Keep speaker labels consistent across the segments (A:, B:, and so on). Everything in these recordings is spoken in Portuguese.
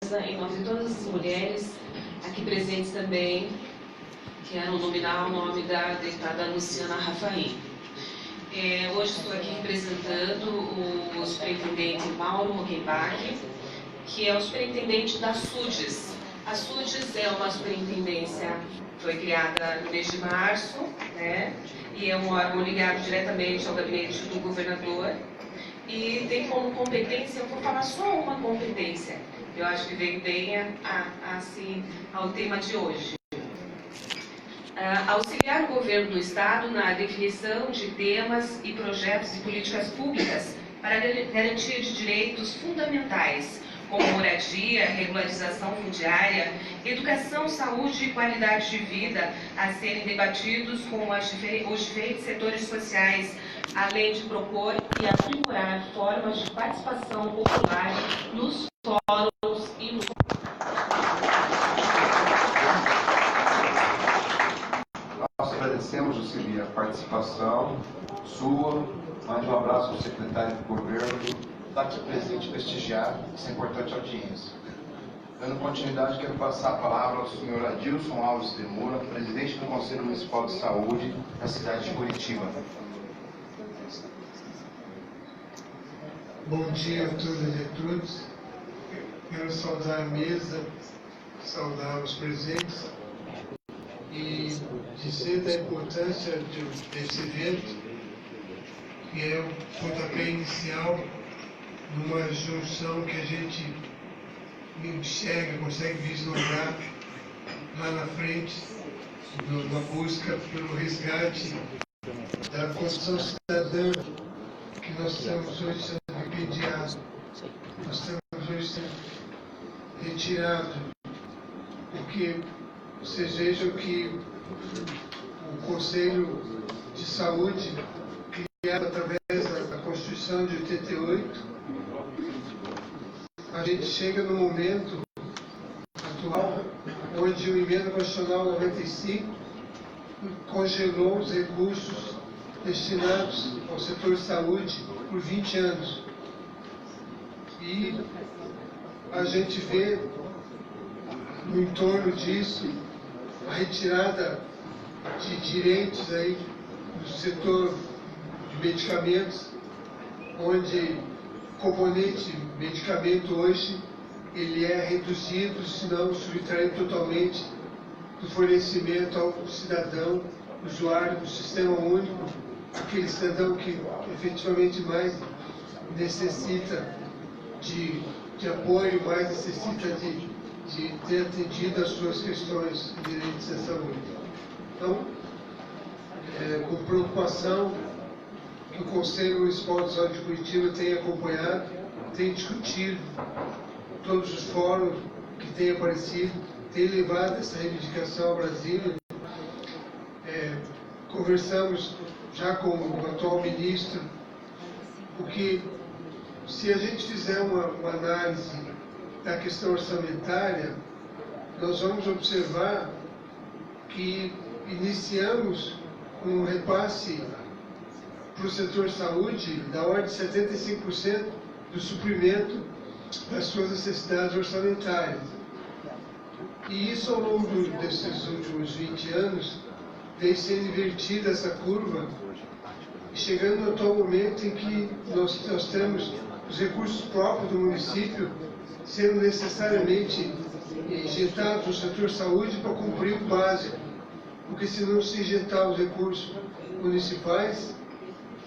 A: mesa, em nome de todas as mulheres aqui presentes também, quero nominar o nome da deputada Luciana Rafaim. Hoje estou aqui representando o superintendente Mauro Rockenbach, que é o superintendente da SUDES. A SUDES é uma superintendência que foi criada no mês de março, né? E é um órgão ligado diretamente ao gabinete do governador. E tem como competência, eu vou falar só uma competência, eu acho que vem bem assim, ao tema de hoje. Auxiliar o governo do Estado na definição de temas e projetos e políticas públicas para garantia de direitos fundamentais, como moradia, regularização fundiária, educação, saúde e qualidade de vida, a serem debatidos com os diferentes setores sociais, além de propor e aprimorar formas de participação popular nos fóruns e nos...
B: Nós agradecemos, Juceli, a participação sua. Mande um abraço ao secretário do governo, está aqui presente, prestigiar essa importante audiência. Dando continuidade, quero passar a palavra ao senhor Adilson Alves de Moura, presidente do Conselho Municipal de Saúde da cidade de Curitiba.
C: Bom dia a todas e a todos. Quero saudar a mesa, saudar os presentes e dizer da importância desse evento, que é o pontapé inicial numa junção que a gente enxerga, consegue vislumbrar lá na frente, na busca pelo resgate da condição cidadã que nós estamos hoje sendo repudiados. Nós estamos hoje sendo retirados, porque vocês vejam que o Conselho de Saúde, criado através da Constituição de 88, a gente chega no momento atual onde o Emenda Constitucional 95 congelou os recursos destinados ao setor de saúde por 20 anos. E a gente vê no entorno disso a retirada de direitos aí do setor de medicamentos, onde o componente medicamento hoje ele é reduzido, se não subtraído totalmente do fornecimento ao cidadão, usuário do sistema único, aquele cidadão que efetivamente mais necessita de apoio, mais necessita de ter atendido as suas questões inerentes à saúde. Então, com preocupação que o Conselho Municipal de Saúde de Curitiba tem acompanhado, tem discutido todos os fóruns que têm aparecido, tem levado essa reivindicação ao Brasil. Conversamos já com o atual ministro, porque se a gente fizer uma análise da questão orçamentária, nós vamos observar que iniciamos um repasse para o setor saúde da ordem de 75% do suprimento das suas necessidades orçamentárias. E isso, ao longo desses últimos 20 anos, vem sendo invertida essa curva, chegando no atual momento em que nós temos os recursos próprios do município sendo necessariamente injetados no setor saúde para cumprir o básico. Porque se não se injetar os recursos municipais,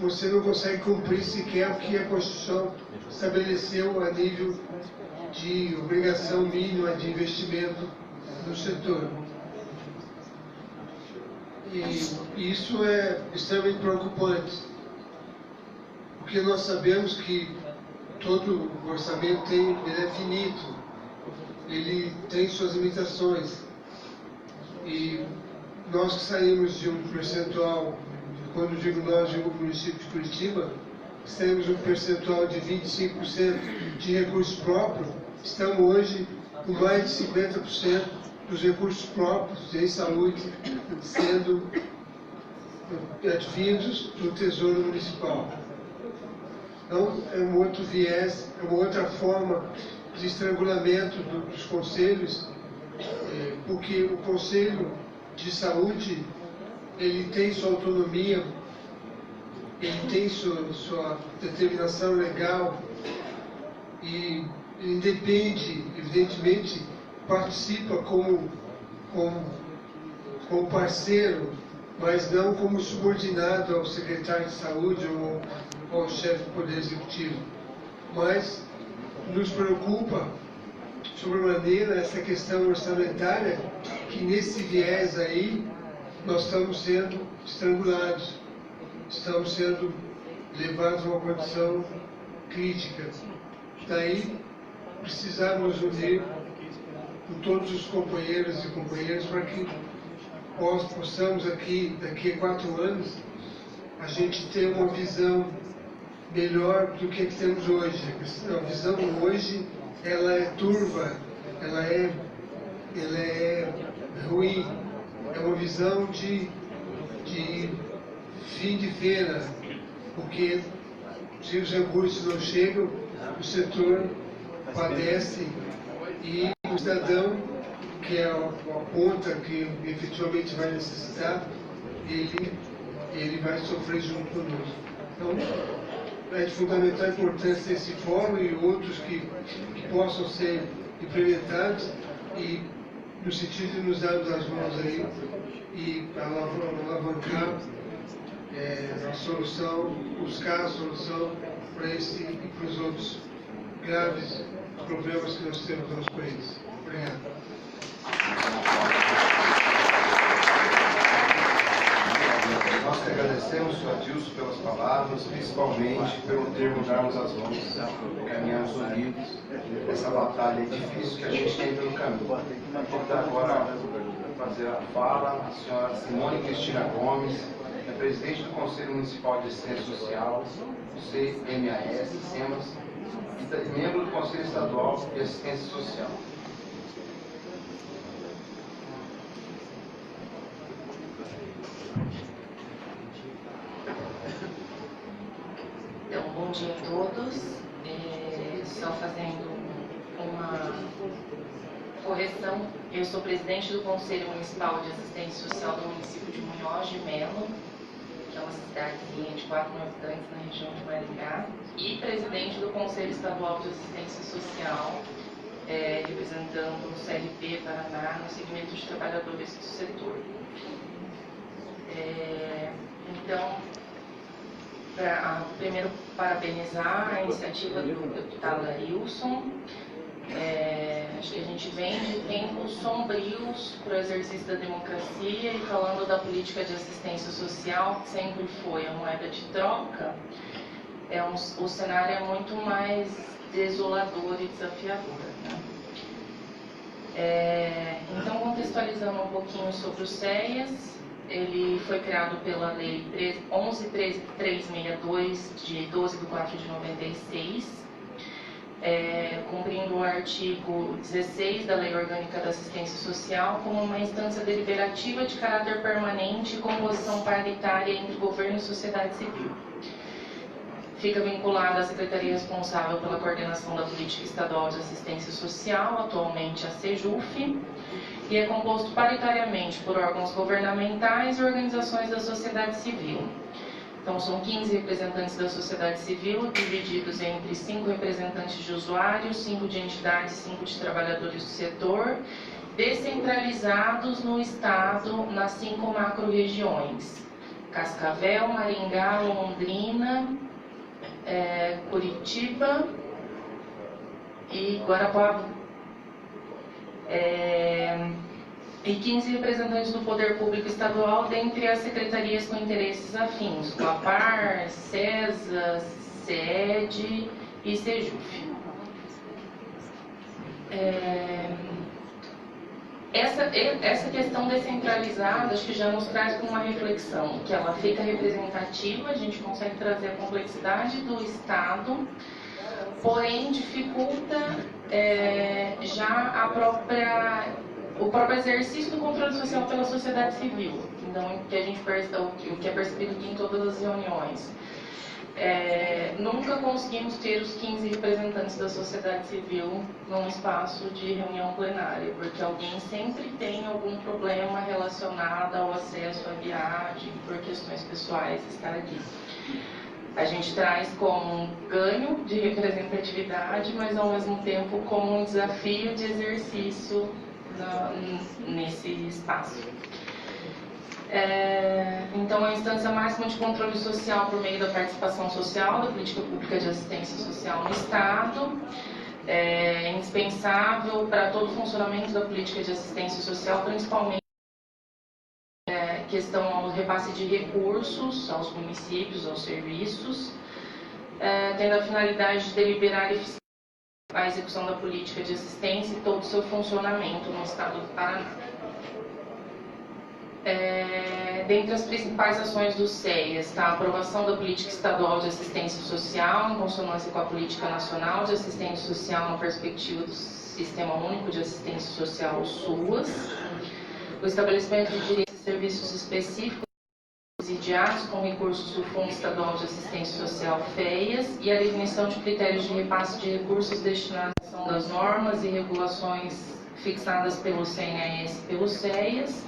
C: você não consegue cumprir sequer o que a Constituição estabeleceu a nível de obrigação mínima de investimento no setor. E isso é extremamente preocupante, porque nós sabemos que todo orçamento ele é finito, ele tem suas limitações. E nós que saímos de um percentual, quando digo nós, digo o município de Curitiba, temos um percentual de 25% de recursos próprios, estamos hoje com mais de 50% dos recursos próprios em saúde sendo advindos do Tesouro Municipal. Então, é um outro viés, é uma outra forma de estrangulamento dos conselhos, porque o Conselho de Saúde ele tem sua autonomia, ele tem sua determinação legal e independe, evidentemente, participa como parceiro, mas não como subordinado ao secretário de saúde ou ao chefe do Poder Executivo. Mas nos preocupa sobremaneira essa questão orçamentária, que nesse viés aí nós estamos sendo estrangulados, estamos sendo levados a uma condição crítica. Daí precisamos unir com todos os companheiros e companheiras para que possamos aqui, daqui a 4 anos, a gente ter uma visão melhor do que temos hoje. A visão hoje, ela é turva, ela é ruim, é uma visão de fim de feira, porque se os recursos não chegam, o setor padece e o cidadão, que é a ponta que efetivamente vai necessitar, ele vai sofrer junto conosco. Então, é de fundamental importância esse fórum e outros que possam ser implementados e no sentido de nos darmos as mãos aí e alavancar a solução, buscar a solução para esse e para os outros graves problemas que nós temos no nosso país. Obrigado.
B: Nós que agradecemos, Sr. Adilson, pelas palavras, principalmente pelo termo darmos as mãos, caminharmos unidos, essa batalha difícil que a gente tem pelo caminho. Vou dar agora fazer a fala a senhora Simone Cristina Gomes, é presidente do Conselho Municipal de Assistência Social, CMAS, SEMAS, e membro do Conselho Estadual de Assistência Social.
D: Então, bom dia a todos. Só fazendo uma correção, eu sou presidente do Conselho Municipal de Assistência Social do município de Munhoz de Melo, que é uma cidadezinha de 4 mil habitantes na região de Maringá, e presidente do Conselho Estadual de Assistência Social, representando o CLP Paraná no segmento de trabalhadores do setor. Então, primeiro parabenizar a iniciativa do deputado Arilson. Acho que a gente vem de tempos sombrios para o exercício da democracia e falando da política de assistência social, que sempre foi a moeda de troca, o cenário é muito mais desolador e desafiador, né? Então, contextualizando um pouquinho sobre o CEAS, ele foi criado pela Lei 11.362, de 12 de 4 de 96, cumprindo o artigo 16 da Lei Orgânica da Assistência Social como uma instância deliberativa de caráter permanente com composição paritária entre governo e sociedade civil. Fica vinculado à Secretaria responsável pela coordenação da Política Estadual de Assistência Social, atualmente a SEJUF, e é composto paritariamente por órgãos governamentais e organizações da sociedade civil. Então, são 15 representantes da sociedade civil, divididos entre 5 representantes de usuários, 5 de entidades, 5 de trabalhadores do setor, descentralizados no estado nas 5 macro-regiões: Cascavel, Maringá, Londrina, Curitiba e Guarapuava. E 15 representantes do Poder Público Estadual, dentre as secretarias com interesses afins, o APAR, CESA, CED e SEJUF. Essa questão descentralizada, acho que já nos traz para uma reflexão, que ela fica representativa, a gente consegue trazer a complexidade do Estado, porém dificulta já o próprio exercício do controle social pela sociedade civil. Então, o que é percebido aqui em todas as reuniões. nunca conseguimos ter os 15 representantes da sociedade civil num espaço de reunião plenária, porque alguém sempre tem algum problema relacionado ao acesso à viagem, por questões pessoais, estar aqui. A gente traz como um ganho de representatividade, mas ao mesmo tempo como um desafio de exercício nesse espaço. Então, a instância máxima de controle social por meio da participação social, da política pública de assistência social no Estado, é indispensável para todo o funcionamento da política de assistência social, principalmente questão ao repasse de recursos aos municípios, aos serviços, tendo a finalidade de deliberar e fiscalizar a execução da política de assistência e todo o seu funcionamento no Estado do Paraná. Dentre as principais ações do CEAS está a aprovação da Política Estadual de Assistência Social, em consonância com a Política Nacional de Assistência Social na perspectiva do Sistema Único de Assistência Social, o SUAS, o estabelecimento de direitos e serviços específicos subsidiados com recursos do Fundo Estadual de Assistência Social, FEIAS, e a definição de critérios de repasse de recursos destinados à ação das normas e regulações fixadas pelo CNAS e pelo CEAS,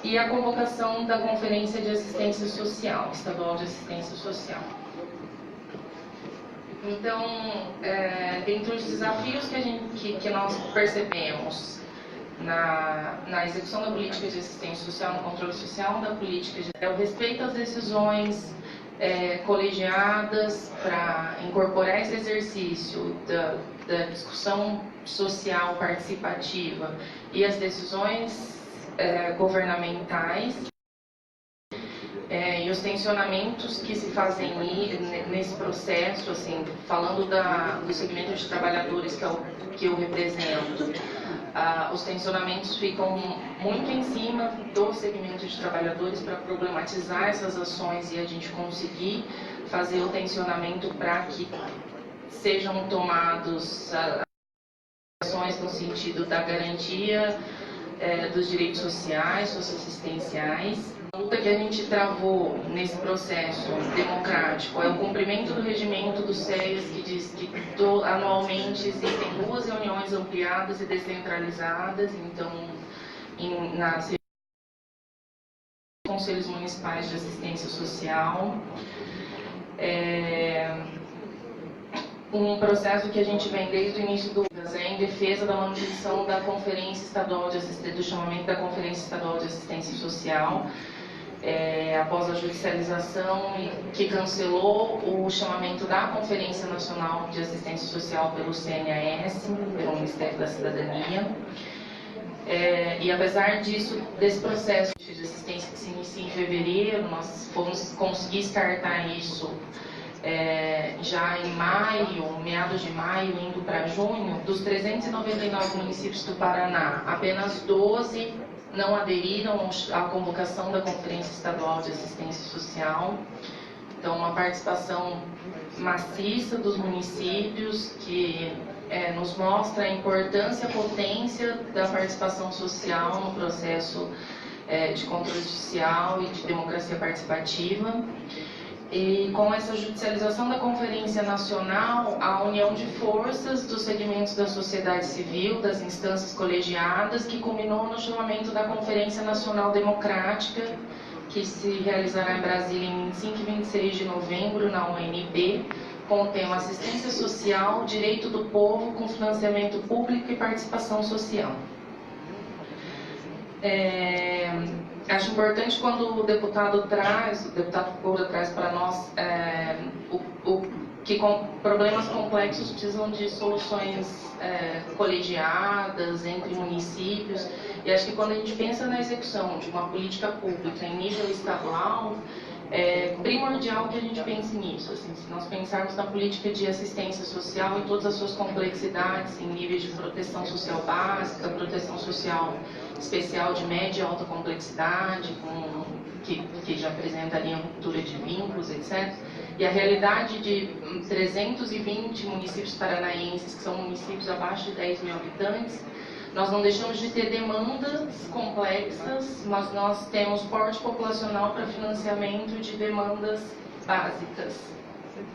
D: e a convocação da Conferência de Assistência Social, Estadual de Assistência Social. Então, dentre os desafios que nós percebemos na execução da política de assistência social, no controle social da política, é o respeito às decisões colegiadas para incorporar esse exercício da discussão social participativa e as decisões governamentais e os tensionamentos que se fazem nesse processo, assim, falando do segmento de trabalhadores que eu represento, os tensionamentos ficam muito em cima do segmento de trabalhadores para problematizar essas ações e a gente conseguir fazer o tensionamento para que sejam tomadas ações no sentido da garantia dos direitos sociais, socioassistenciais. A luta que a gente travou nesse processo democrático é o cumprimento do regimento do CEAS, que diz que anualmente existem 2 reuniões ampliadas e descentralizadas, então, nas conselhos municipais de assistência social. Um processo que a gente vem desde o início em defesa da manutenção da Conferência Estadual de Assistência, do chamamento da Conferência Estadual de Assistência Social, após a judicialização que cancelou o chamamento da Conferência Nacional de Assistência Social pelo CNAS, pelo Ministério da Cidadania. E apesar disso, desse processo de assistência que se inicia em fevereiro, nós fomos conseguir startar isso já em maio, meados de maio, indo para junho. Dos 399 municípios do Paraná, apenas 12 não aderiram à convocação da Conferência Estadual de Assistência Social. Então, uma participação maciça dos municípios que nos mostra a importância e a potência da participação social no processo de controle social e de democracia participativa. E com essa judicialização da Conferência Nacional, a união de forças dos segmentos da sociedade civil, das instâncias colegiadas, que culminou no chamamento da Conferência Nacional Democrática, que se realizará em Brasília em 25 e 26 de novembro, na UNB, com o tema Assistência Social, Direito do Povo com Financiamento Público e Participação Social. Acho importante quando o deputado Coura traz para nós que problemas complexos precisam de soluções colegiadas entre municípios, e acho que quando a gente pensa na execução de uma política pública em nível estadual, é primordial que a gente pense nisso. Assim, se nós pensarmos na política de assistência social em todas as suas complexidades, em níveis de proteção social básica, proteção social especial de média e alta complexidade, que já apresenta ali a ruptura de vínculos, etc. E a realidade de 320 municípios paranaenses, que são municípios abaixo de 10 mil habitantes, nós não deixamos de ter demandas complexas, mas nós temos porte populacional para financiamento de demandas básicas.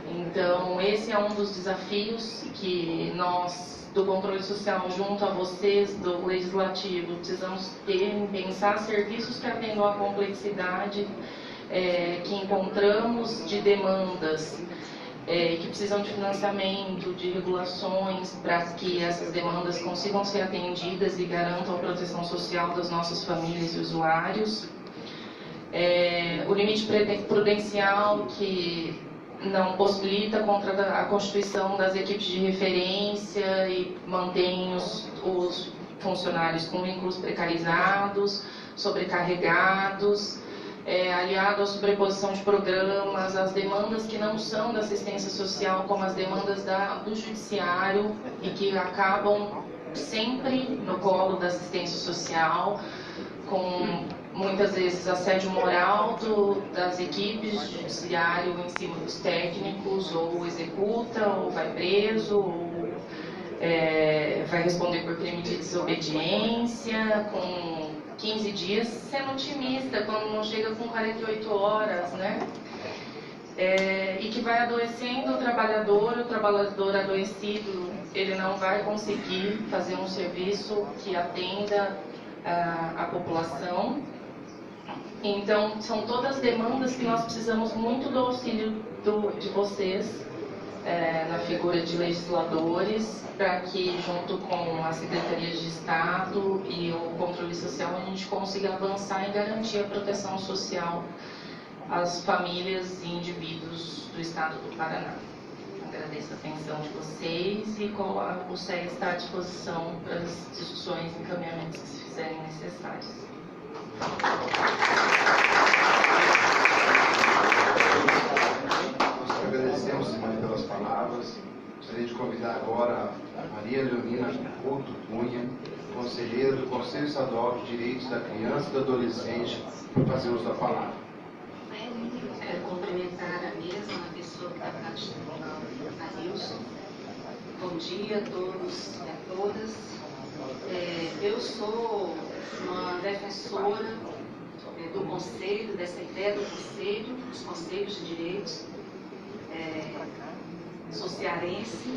D: Então, esse é um dos desafios que nós, do controle social, junto a vocês, do legislativo, precisamos ter em pensar serviços que atendam à complexidade que encontramos de demandas que precisam de financiamento, de regulações, para que essas demandas consigam ser atendidas e garantam a proteção social das nossas famílias e usuários. O limite prudencial que não possibilita contra a constituição das equipes de referência e mantém os funcionários com vínculos precarizados, sobrecarregados, aliado à sobreposição de programas, às demandas que não são da assistência social, como as demandas do judiciário e que acabam sempre no colo da assistência social, com muitas vezes assédio moral das equipes de judiciário em cima dos técnicos, ou executa, ou vai preso, ou vai responder por crime de desobediência, com 15 dias, sendo otimista, quando não chega com 48 horas, né? E que vai adoecendo o trabalhador adoecido, ele não vai conseguir fazer um serviço que atenda a população. Então, são todas demandas que nós precisamos muito do auxílio de vocês, na figura de legisladores, para que, junto com a Secretaria de Estado e o controle social, a gente consiga avançar em garantir a proteção social às famílias e indivíduos do Estado do Paraná. Agradeço a atenção de vocês e o SEA está à disposição para as discussões e encaminhamentos que se fizerem necessários.
B: Nós agradecemos, Simone, pelas palavras. Gostaria de convidar agora a Maria Leonina Couto Cunha, conselheira do Conselho Estadual de Direitos da Criança e do Adolescente, para fazer uso da palavra.
E: Quero cumprimentar a mesa, a pessoa que está participando, a Nilson. Bom dia a todos e a todas. Eu sou uma defensora do Conselho, dessa ideia do Conselho, dos Conselhos de Direitos. Sou cearense,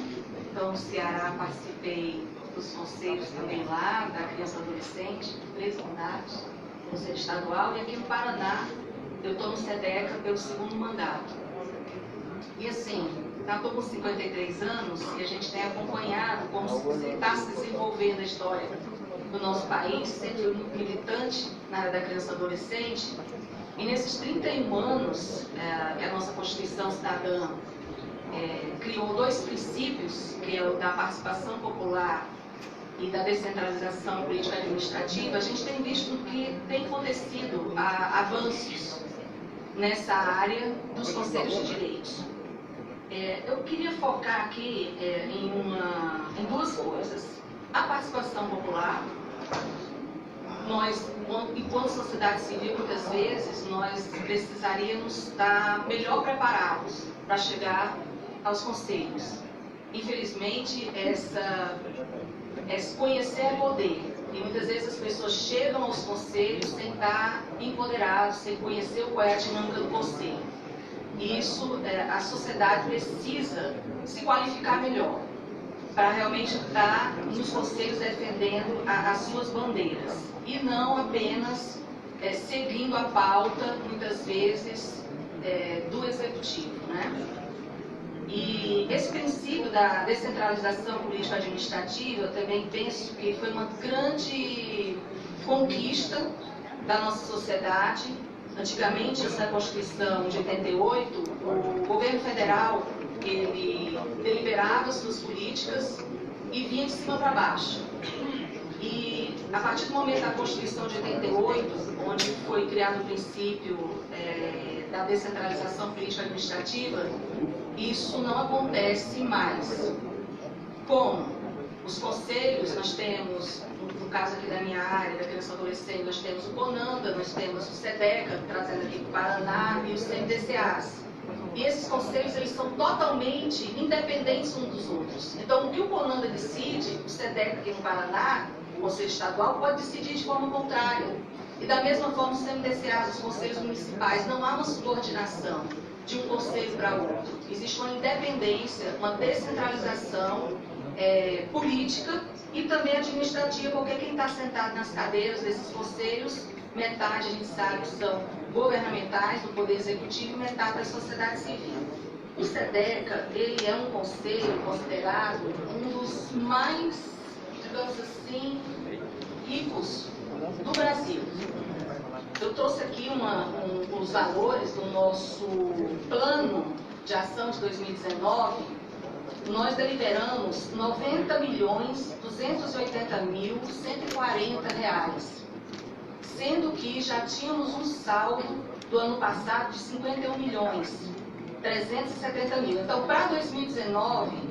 E: então no Ceará participei dos conselhos também lá, da criança e adolescente, 3 mandatos, Conselho Estadual, e aqui no Paraná eu estou no SEDECA pelo 2º mandato. E assim, estou com 53 anos e a gente tem acompanhado como está se desenvolvendo a história do nosso país, sendo militante na área da criança e adolescente. E nesses 31 anos que a nossa Constituição Cidadã criou 2 princípios, que é o da participação popular e da descentralização política administrativa, a gente tem visto que tem acontecido avanços nessa área dos conselhos de direitos. Eu queria focar aqui em 2 coisas. A participação popular. Nós, enquanto sociedade civil, muitas vezes, nós precisaríamos estar melhor preparados para chegar aos conselhos. Infelizmente, conhecer é poder. E muitas vezes as pessoas chegam aos conselhos sem estar empoderados, sem conhecer qual é a dinâmica do conselho. E isso, a sociedade precisa se qualificar melhor para realmente estar nos conselhos defendendo as suas bandeiras. E não apenas seguindo a pauta, muitas vezes, do executivo, né? E esse princípio da descentralização político-administrativa, eu também penso que foi uma grande conquista da nossa sociedade. Antigamente, essa Constituição de 88, o governo federal, ele deliberava suas políticas e vinha de cima para baixo. E a partir do momento da Constituição de 88, onde foi criado o princípio da descentralização político-administrativa, isso não acontece mais. Como? Os conselhos, nós temos, no caso aqui da minha área, da criança e adolescente, nós temos o CONANDA, nós temos o SEDECA, trazendo aqui para o Paraná, e os CMDCAs. E esses conselhos, eles são totalmente independentes uns dos outros. Então, o que o CONANDA decide, o SEDECA aqui no Paraná, o Conselho Estadual, pode decidir de forma contrária. E da mesma forma, os CMDCAs, os conselhos municipais, não há uma subordinação de um conselho para outro. Existe uma independência, uma descentralização política e também administrativa, porque quem está sentado nas cadeiras desses conselhos, metade a gente sabe são governamentais, do Poder Executivo, e metade da sociedade civil. O SEDECA, ele é um conselho considerado um dos mais, digamos assim, ricos do Brasil. Eu trouxe aqui os valores do nosso plano de ação de 2019. Nós deliberamos R$ 90.280.140, sendo que já tínhamos um saldo do ano passado de 51.370.000. Então, para 2019,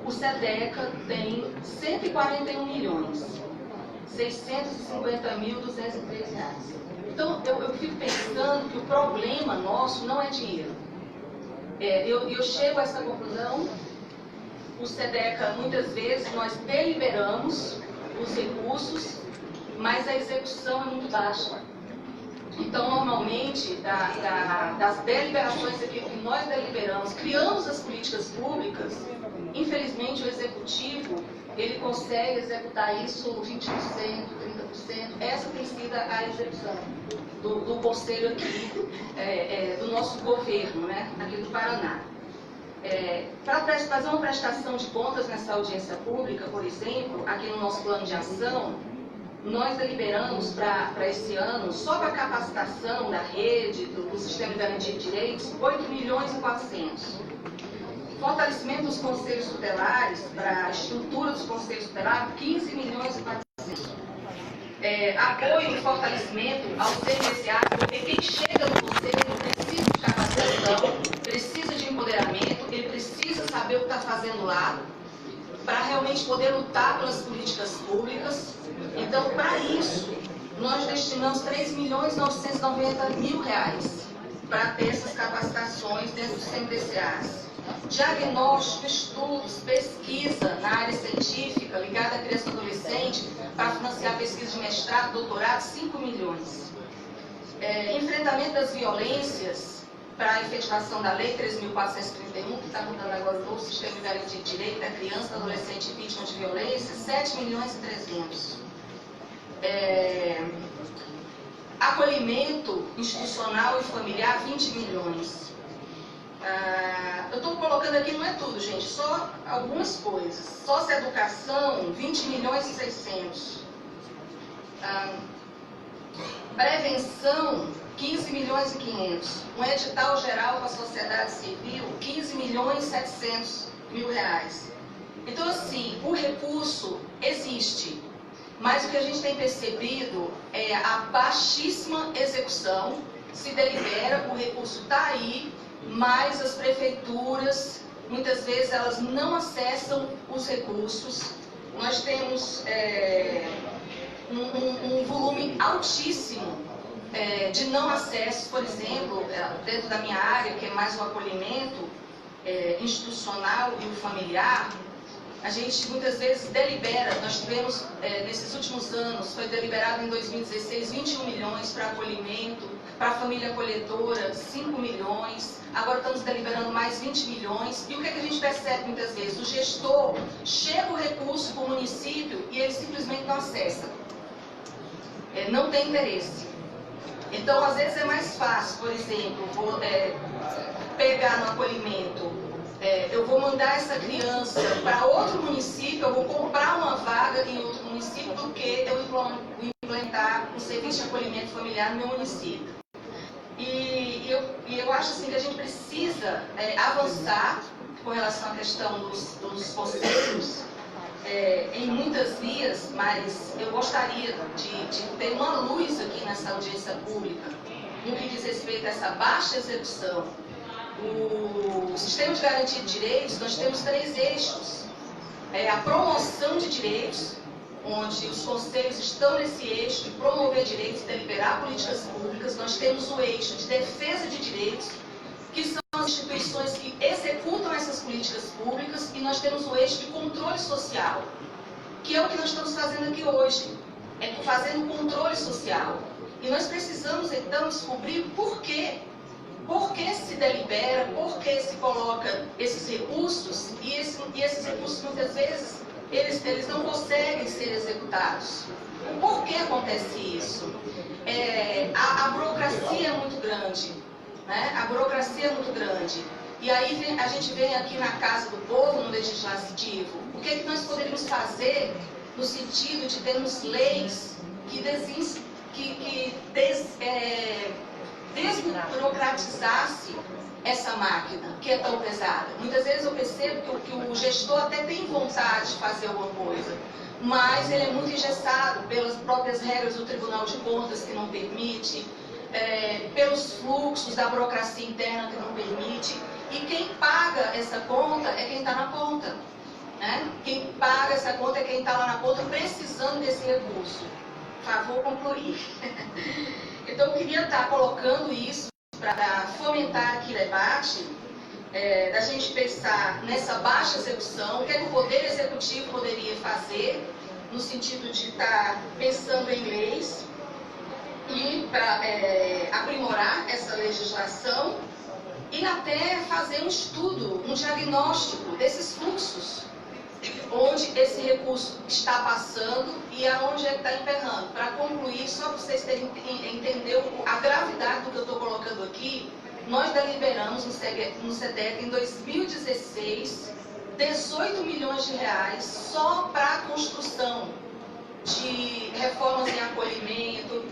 E: o SEDECA tem R$ 141.650.203. Então, eu fico pensando que o problema nosso não é dinheiro. Eu chego a essa conclusão. O SEDECA, muitas vezes, nós deliberamos os recursos, mas a execução é muito baixa. Então, normalmente, das deliberações aqui que nós deliberamos, criamos as políticas públicas, infelizmente o Executivo, ele consegue executar isso 20%, 30%. Essa tem sido a execução do Conselho aqui, do nosso governo, né, aqui do Paraná. Para fazer uma prestação de contas nessa audiência pública, por exemplo, aqui no nosso plano de ação, nós deliberamos para esse ano, só para a capacitação da rede, do Sistema de Garantia de Direitos, R$ 8.400.000. Fortalecimento dos conselhos tutelares, para a estrutura dos conselhos tutelares, R$ 15.400.000. Apoio e fortalecimento ao CNSA, porque quem chega no conselho precisa de capacitação, precisa de empoderamento, ele precisa saber o que está fazendo lá, para realmente poder lutar pelas políticas públicas. Então, para isso, nós destinamos R$ 3.990.000 para ter essas capacitações dentro dos CNDCAs. Diagnóstico, estudos, pesquisa na área científica ligada à criança e adolescente, para financiar pesquisa de mestrado, doutorado, 5 milhões. Enfrentamento das violências, para a efetivação da Lei 3.431, que está mudando agora o novo Sistema de Garantia de Direito da Criança, Adolescente e Vítima de Violência, 7.300.000. Acolhimento institucional e familiar, 20 milhões. Eu estou colocando aqui, não é tudo, gente, só algumas coisas. Socioeducação, 20.600.000. Prevenção, 15.500.000. Um edital geral para a sociedade civil, 15.700.000. Então, assim, o recurso existe, mas o que a gente tem percebido é a baixíssima execução. Se delibera, o recurso está aí, mas as prefeituras, muitas vezes, elas não acessam os recursos. Nós temos um volume altíssimo de não acessos, por exemplo, dentro da minha área, que é mais o acolhimento institucional e o familiar. A gente muitas vezes delibera, nós tivemos nesses últimos anos, foi deliberado em 2016 21 milhões para acolhimento, para a família acolhedora 5 milhões, agora estamos deliberando mais 20 milhões. E o que a gente percebe muitas vezes? O gestor chega o recurso para o município e ele simplesmente não acessa, não tem interesse. Então, às vezes é mais fácil, por exemplo, pegar no acolhimento, eu vou mandar essa criança para outro município, eu vou comprar uma vaga em outro município, do que eu implementar um serviço de acolhimento familiar no meu município. E eu acho assim, que a gente precisa avançar com relação à questão dos conselhos, em muitas vias, mas eu gostaria de ter uma luz aqui nessa audiência pública, no que diz respeito a essa baixa execução. O Sistema de Garantia de Direitos, nós temos 3 eixos. A promoção de direitos, onde os conselhos estão nesse eixo de promover direitos e deliberar políticas públicas. Nós temos o eixo de defesa de direitos, que são as instituições que executam essas políticas públicas, e nós temos o eixo de controle social, que é o que nós estamos fazendo aqui hoje, fazendo controle social. E nós precisamos, então, descobrir por que por que se delibera, por que se coloca esses recursos, e esses recursos muitas vezes eles não conseguem ser executados. Por que acontece isso? A burocracia é muito grande, né? A burocracia é muito grande. E aí a gente vem aqui na Casa do Povo, no Legislativo, o que é que nós poderíamos fazer no sentido de termos leis que desburocratizasse essa máquina que é tão pesada. Muitas vezes eu percebo que o gestor até tem vontade de fazer alguma coisa, mas ele é muito engessado pelas próprias regras do Tribunal de Contas que não permite, pelos fluxos da burocracia interna que não permite, e quem paga essa conta é quem está na ponta. Né? Quem paga essa conta é quem está lá na ponta precisando desse recurso. Por favor, concluir. Então, eu queria estar colocando isso para fomentar aqui o debate, da gente pensar nessa baixa execução, o que é que o Poder Executivo poderia fazer, no sentido de estar pensando em leis e para aprimorar essa legislação e até fazer um estudo, um diagnóstico desses fluxos, onde esse recurso está passando e aonde é que está emperrando. Para concluir, só para vocês terem entender a gravidade do que eu estou colocando aqui, nós deliberamos no SEDEC em 2016 18 milhões de reais só para a construção de reformas em acolhimento,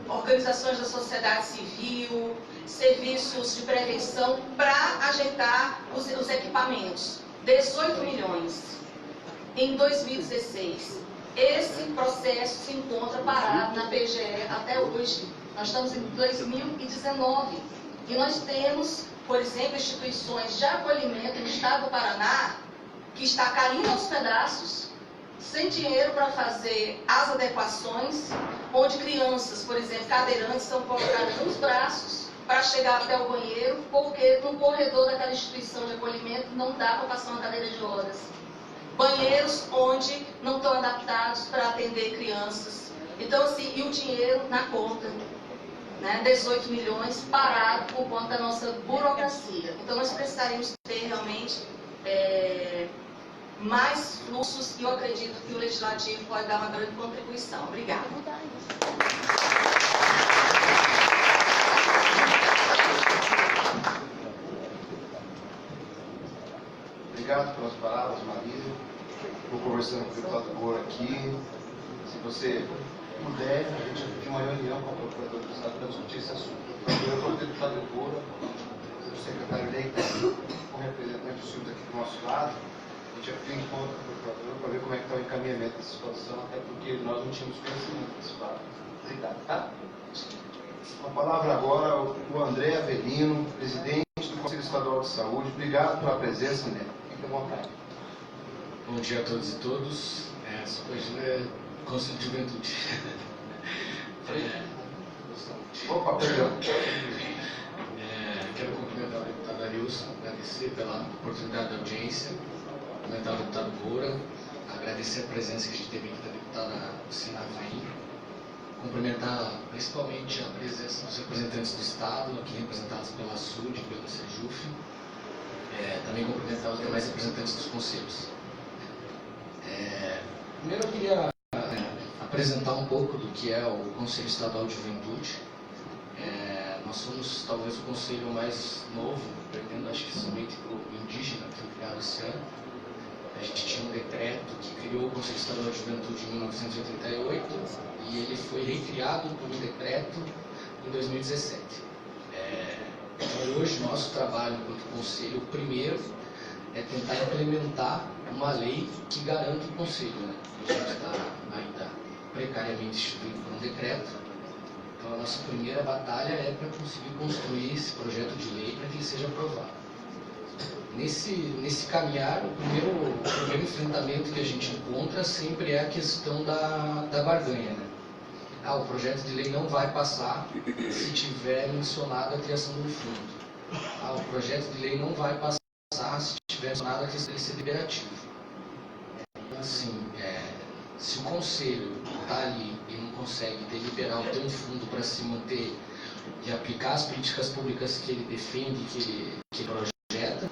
E: organizações da sociedade civil, serviços de prevenção para ajeitar os equipamentos. 18 milhões em 2016. Esse processo se encontra parado na PGE até hoje. Nós estamos em 2019 e nós temos, por exemplo, instituições de acolhimento no estado do Paraná que está caindo aos pedaços, sem dinheiro para fazer as adequações, onde crianças, por exemplo, cadeirantes, são colocadas nos braços para chegar até o banheiro, porque no corredor daquela instituição de acolhimento não dá para passar uma cadeira de rodas. Banheiros onde não estão adaptados para atender crianças. Então, assim, e o dinheiro na conta, né? 18 milhões parado por conta da nossa burocracia. Então, nós precisaríamos ter realmente mais fluxos e eu acredito que o Legislativo pode dar uma grande contribuição. Obrigada.
B: Obrigado pelas palavras, Marisa. Estou conversando com o deputado Moura aqui. Se você puder, a gente pedir uma reunião com a procuradora do Estado para discutir esse assunto. Eu estou com o deputado Moura, o secretário eleito, o representante do senhor aqui do nosso lado. A gente já tem encontro com o procurador para ver como é que está o encaminhamento dessa situação, até porque nós não tínhamos conhecimento desse fato. Obrigado, tá? A palavra agora ao André Avelino, presidente do Conselho Estadual de Saúde. Obrigado pela presença, André. Fique à vontade.
F: Bom dia a todos e todas. Hoje é Conselho de Juventude.
B: Opa, perdão.
F: Quero cumprimentar o deputado Arilson, agradecer pela oportunidade da audiência, cumprimentar o deputado Moura, agradecer a presença que a gente teve aqui da deputada Lucina Rafaim, cumprimentar principalmente a presença dos representantes do Estado, aqui representados pela SUD e pela SEJUF, também cumprimentar os demais representantes dos conselhos. Primeiro eu queria apresentar um pouco do que é o Conselho Estadual de Juventude. Nós somos talvez o conselho mais novo, perdendo acho que somente para o indígena, que foi criado esse ano. A gente tinha um decreto que criou o Conselho Estadual de Juventude em 1988 e ele foi recriado por um decreto em 2017. Então hoje nosso trabalho enquanto conselho, o primeiro é tentar implementar uma lei que garanta o conselho, né? A gente está ainda precariamente instituído por um decreto, então a nossa primeira batalha é para conseguir construir esse projeto de lei para que ele seja aprovado. Nesse caminhar, o primeiro enfrentamento que a gente encontra sempre é a questão da barganha, né? O projeto de lei não vai passar se tiver mencionado a criação do fundo. O projeto de lei não vai passar se tiver mencionado a questão de ser deliberativo. Então, assim, se o conselho está ali e não consegue deliberar ou ter um fundo para se manter de aplicar as políticas públicas que ele defende, que ele projeta,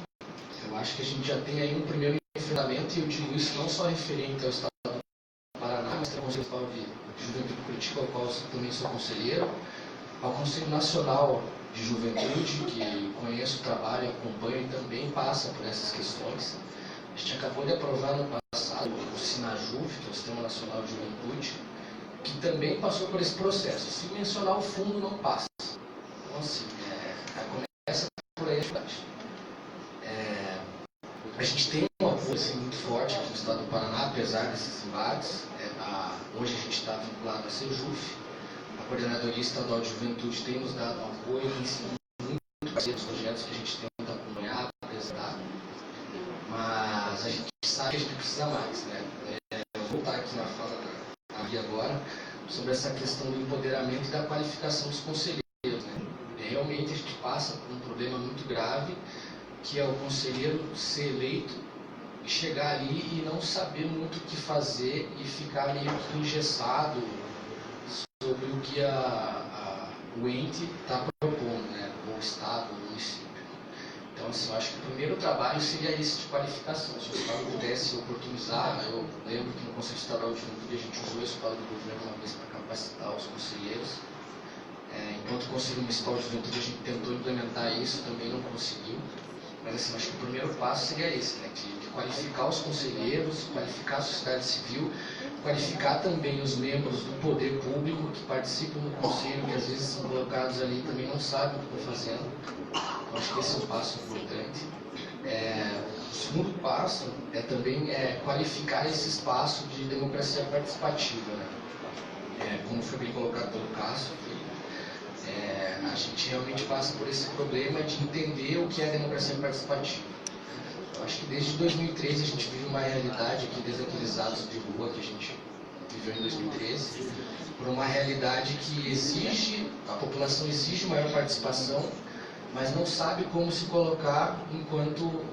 F: eu acho que a gente já tem aí um primeiro enfrentamento, e eu digo isso não só referente ao Estado do Paraná, mas também ao Conselho Estadual de Juventude Política, ao qual eu também sou conselheiro, ao Conselho Nacional de Juventude, que conheço o trabalho, acompanho e também passa por essas questões. A gente acabou de aprovar no passado o SINAJUV, que é o Sistema Nacional de Juventude, que também passou por esse processo. Se mencionar o fundo, não passa. Então, assim, começa por aí a dificuldade. A gente tem um apoio assim, muito forte aqui no Estado do Paraná, apesar desses embates. Hoje a gente está vinculado à SEJUF. A Coordenadoria Estadual de Juventude tem nos dado um apoio, tem sido muito parceiro dos projetos que a gente tenta acompanhar, apresentar. Mas a gente sabe que a gente precisa mais, né? Eu vou voltar aqui na fala aqui agora sobre essa questão do empoderamento e da qualificação dos conselheiros, né? Realmente a gente passa por um problema muito grave, que é o conselheiro ser eleito, chegar ali e não saber muito o que fazer e ficar meio que engessado sobre o que o ente está propondo, né? O Estado, o município. Então, assim, eu acho que o primeiro trabalho seria esse de qualificação. Se o Estado pudesse oportunizar, eu lembro que no Conselho Estadual de Juventude a gente usou esse quadro do governo uma vez para capacitar os conselheiros. Enquanto Conselho Municipal de Juventude a gente tentou implementar isso, também não conseguiu. Mas, assim, acho que o primeiro passo seria esse, né? De qualificar os conselheiros, qualificar a sociedade civil, qualificar também os membros do poder público que participam do conselho, que às vezes são colocados ali e também não sabem o que estão fazendo. Então, acho que esse é um passo importante. O segundo passo é também qualificar esse espaço de democracia participativa, né? Como foi bem colocado pelo Cássio, a gente realmente passa por esse problema de entender o que é a democracia participativa. Eu acho que desde 2013 a gente vive uma realidade aqui, desde aqueles atos de rua que a gente viveu em 2013, por uma realidade que a população exige maior participação, mas não sabe como se colocar enquanto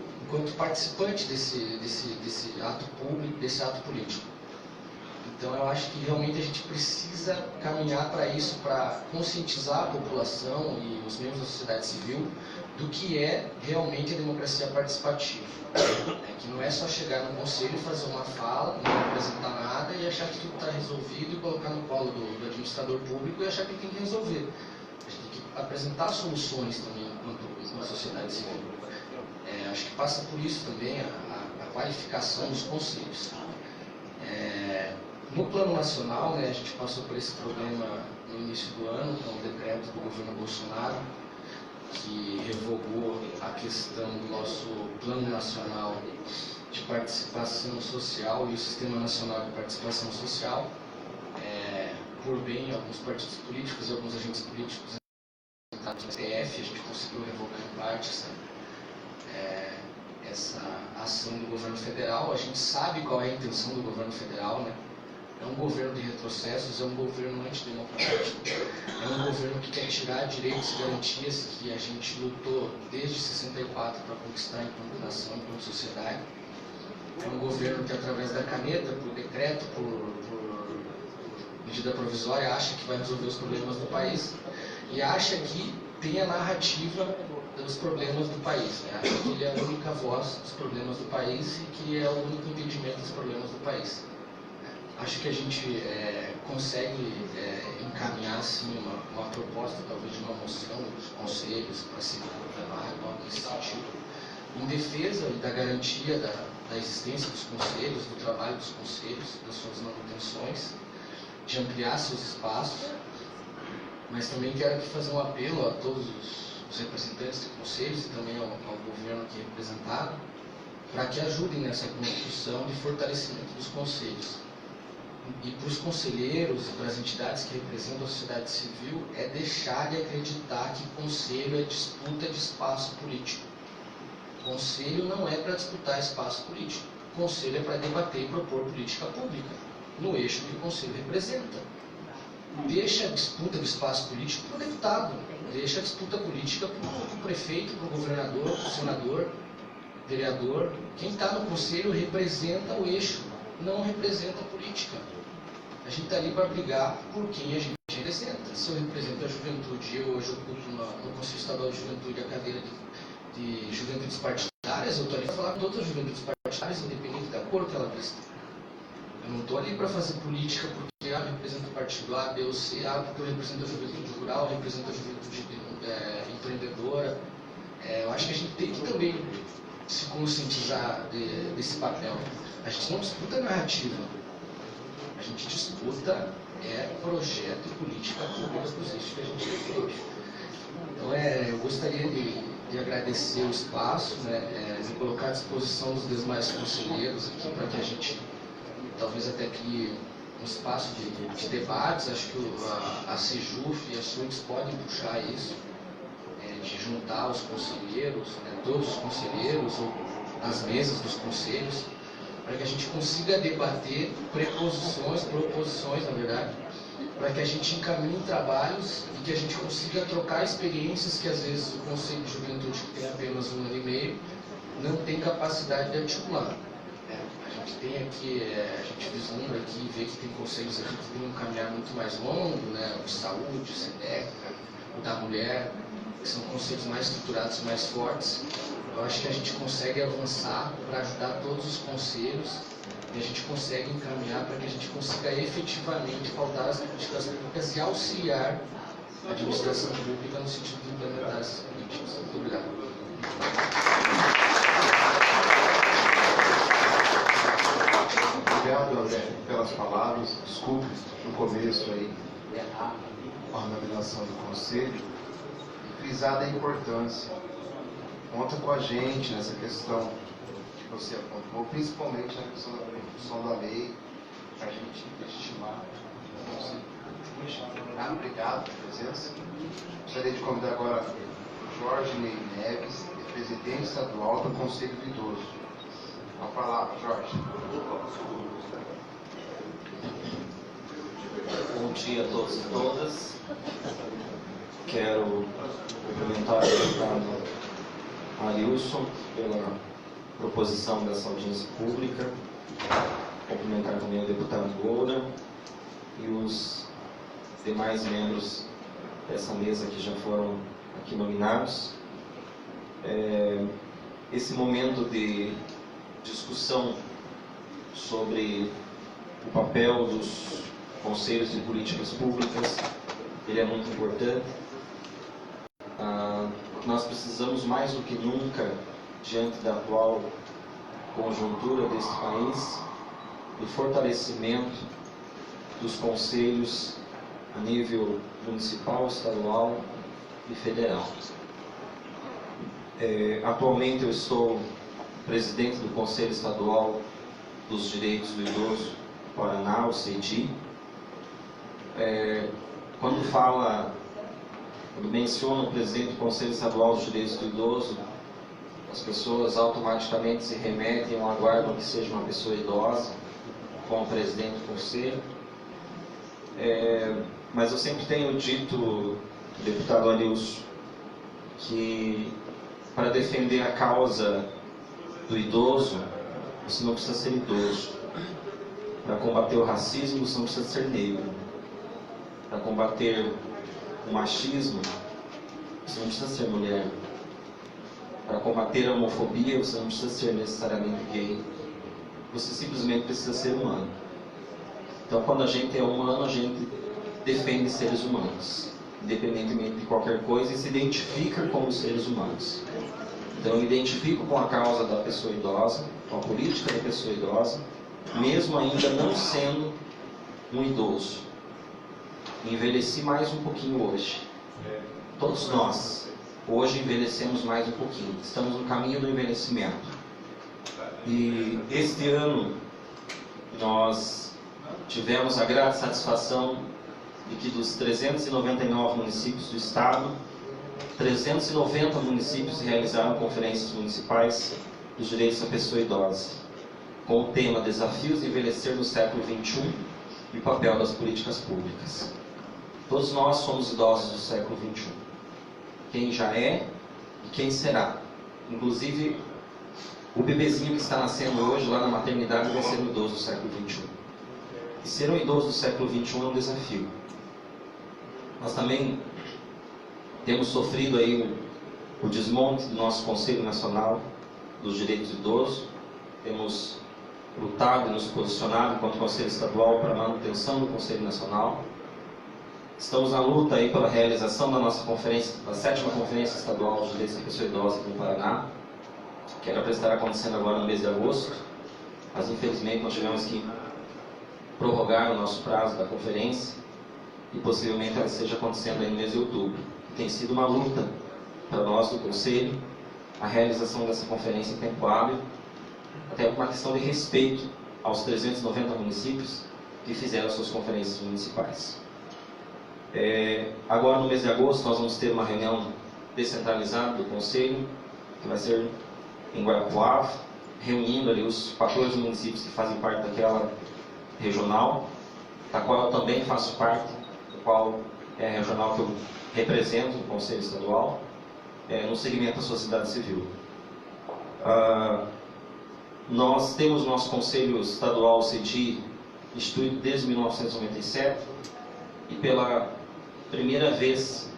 F: participante desse ato público, desse ato político. Então eu acho que realmente a gente precisa caminhar para isso, para conscientizar a população e os membros da sociedade civil do que é realmente a democracia participativa. Que não é só chegar no conselho, fazer uma fala, não apresentar nada e achar que tudo está resolvido e colocar no colo do administrador público e achar que ele tem que resolver. A gente tem que apresentar soluções também enquanto sociedade civil. Acho que passa por isso também a qualificação dos conselhos. No plano nacional, né, a gente passou por esse problema no início do ano, com o decreto do governo Bolsonaro, que revogou a questão do nosso Plano Nacional de Participação Social e o Sistema Nacional de Participação Social, por bem alguns partidos políticos e alguns agentes políticos no STF, a gente conseguiu revogar em parte essa ação do governo federal. A gente sabe qual é a intenção do governo federal, né? É um governo de retrocessos, é um governo antidemocrático, é um governo que quer tirar direitos e garantias que a gente lutou desde 64 para conquistar enquanto nação, enquanto sociedade. É um governo que, através da caneta, por decreto, por medida provisória, acha que vai resolver os problemas do país e acha que tem a narrativa dos problemas do país, né? Acha que ele é a única voz dos problemas do país e que é o único entendimento dos problemas do país. Acho que a gente consegue encaminhar assim, uma proposta, talvez de uma moção dos conselhos para se trabalhar nesse sentido, em defesa da garantia da existência dos conselhos, do trabalho dos conselhos, das suas manutenções, de ampliar seus espaços, mas também quero aqui fazer um apelo a todos os representantes de conselhos e também ao governo aqui representado, para que ajudem nessa construção de fortalecimento dos conselhos. E para os conselheiros e para as entidades que representam a sociedade civil, é deixar de acreditar que conselho é disputa de espaço político. Conselho não é para disputar espaço político. Conselho é para debater e propor política pública, no eixo que o conselho representa. Deixa a disputa do espaço político para o deputado, deixa a disputa política para o prefeito, para o governador, para o senador, vereador. Quem está no conselho representa o eixo, não representa a política. A gente está ali para brigar por quem a gente gente representa. Se eu represento a juventude, eu hoje ocupo no Conselho Estadual de Juventude a cadeira de juventudes partidárias, eu estou ali para falar com todas as juventudes partidárias, independente da cor que ela vista. Eu não estou ali para fazer política porque eu represento o partido A, B ou C, porque eu represento a juventude rural, eu represento a juventude empreendedora. Eu acho que a gente tem que também se conscientizar desse papel. A gente não disputa narrativa, a gente disputa projeto e política pública para os eixos que a gente defende. Então, eu gostaria de agradecer o espaço, de colocar à disposição dos demais conselheiros aqui para que a gente, talvez até crie um espaço de debates. Acho que a Sejuf e a SUNES podem puxar isso, de juntar os conselheiros, todos os conselheiros, ou as mesas dos conselhos, para que a gente consiga debater proposições, na verdade, para que a gente encaminhe trabalhos e que a gente consiga trocar experiências que às vezes o Conselho de Juventude, que tem apenas 1 ano e meio, não tem capacidade de articular. A gente tem aqui, a gente vislumbra aqui e vê que tem conselhos aqui que têm um caminhar muito mais longo, o de saúde, o SEDECA, o da mulher, que são conselhos mais estruturados, mais fortes. Eu acho que a gente consegue avançar para ajudar todos os conselhos e a gente consegue encaminhar para que a gente consiga efetivamente pautar as políticas públicas e auxiliar a administração pública no sentido de implementar essas políticas. Muito obrigado.
B: Obrigado, André, pelas palavras. Desculpe no começo aí a nominação do Conselho. Frisada a importância. Conta com a gente nessa questão que você apontou, principalmente na questão da construção da lei, para a gente estimar. Obrigado pela presença. Gostaria de convidar agora o Jorge Ney Neves, presidente estadual do Conselho do Idoso. A palavra, Jorge.
G: Bom dia a todos e todas. Quero cumprimentar o deputado Arilson pela proposição dessa audiência pública, cumprimentar também o deputado Goura e os demais membros dessa mesa que já foram aqui nominados. Esse momento de discussão sobre o papel dos conselhos de políticas públicas, ele é muito importante. Nós precisamos mais do que nunca, diante da atual conjuntura deste país, do fortalecimento dos conselhos a nível municipal, estadual e federal. Atualmente eu estou presidente do Conselho Estadual dos Direitos do Idoso Paraná, o CEDI. Quando menciona o presidente do Conselho Estadual dos Direitos do Idoso, as pessoas automaticamente se remetem ou aguardam que seja uma pessoa idosa como presidente do Conselho. Mas eu sempre tenho dito, deputado Arilson, que para defender a causa do idoso, você não precisa ser idoso. Para combater o racismo, você não precisa ser negro. Para combater o machismo, você não precisa ser mulher. Para combater a homofobia, você não precisa ser necessariamente gay. Você simplesmente precisa ser humano. Então, quando a gente é humano, a gente defende seres humanos, independentemente de qualquer coisa, e se identifica como seres humanos. Então, eu me identifico com a causa da pessoa idosa, com a política da pessoa idosa, mesmo ainda não sendo um idoso. Envelheci mais um pouquinho hoje. Todos nós, hoje, envelhecemos mais um pouquinho. Estamos no caminho do envelhecimento. E este ano, nós tivemos a grata satisfação de que dos 399 municípios do estado, 390 municípios realizaram conferências municipais dos direitos da pessoa idosa, com o tema Desafios de Envelhecer no século XXI e o papel das políticas públicas. Todos nós somos idosos do século XXI. Quem já é e quem será. Inclusive, o bebezinho que está nascendo hoje lá na maternidade vai ser um idoso do século XXI. E ser um idoso do século XXI é um desafio. Nós também temos sofrido aí o desmonte do nosso Conselho Nacional dos Direitos do Idoso. Temos lutado e nos posicionado contra o Conselho Estadual para a manutenção do Conselho Nacional. Estamos na luta aí pela realização da nossa conferência, da 7ª Conferência Estadual dos Direitos da Pessoa Idosa aqui no Paraná, que era para estar acontecendo agora no mês de agosto, mas infelizmente nós tivemos que prorrogar o nosso prazo da conferência e possivelmente ela esteja acontecendo aí no mês de outubro. Tem sido uma luta para nós do Conselho a realização dessa conferência em tempo hábil, até uma questão de respeito aos 390 municípios que fizeram suas conferências municipais. Agora no mês de agosto nós vamos ter uma reunião descentralizada do Conselho, que vai ser em Guarapuava, reunindo ali os 14 municípios que fazem parte daquela regional, da qual eu também faço parte, do qual é a regional que eu represento no Conselho Estadual, no segmento da sociedade civil. Nós temos nosso Conselho Estadual CEDI instituído desde 1997 e pela primeira vez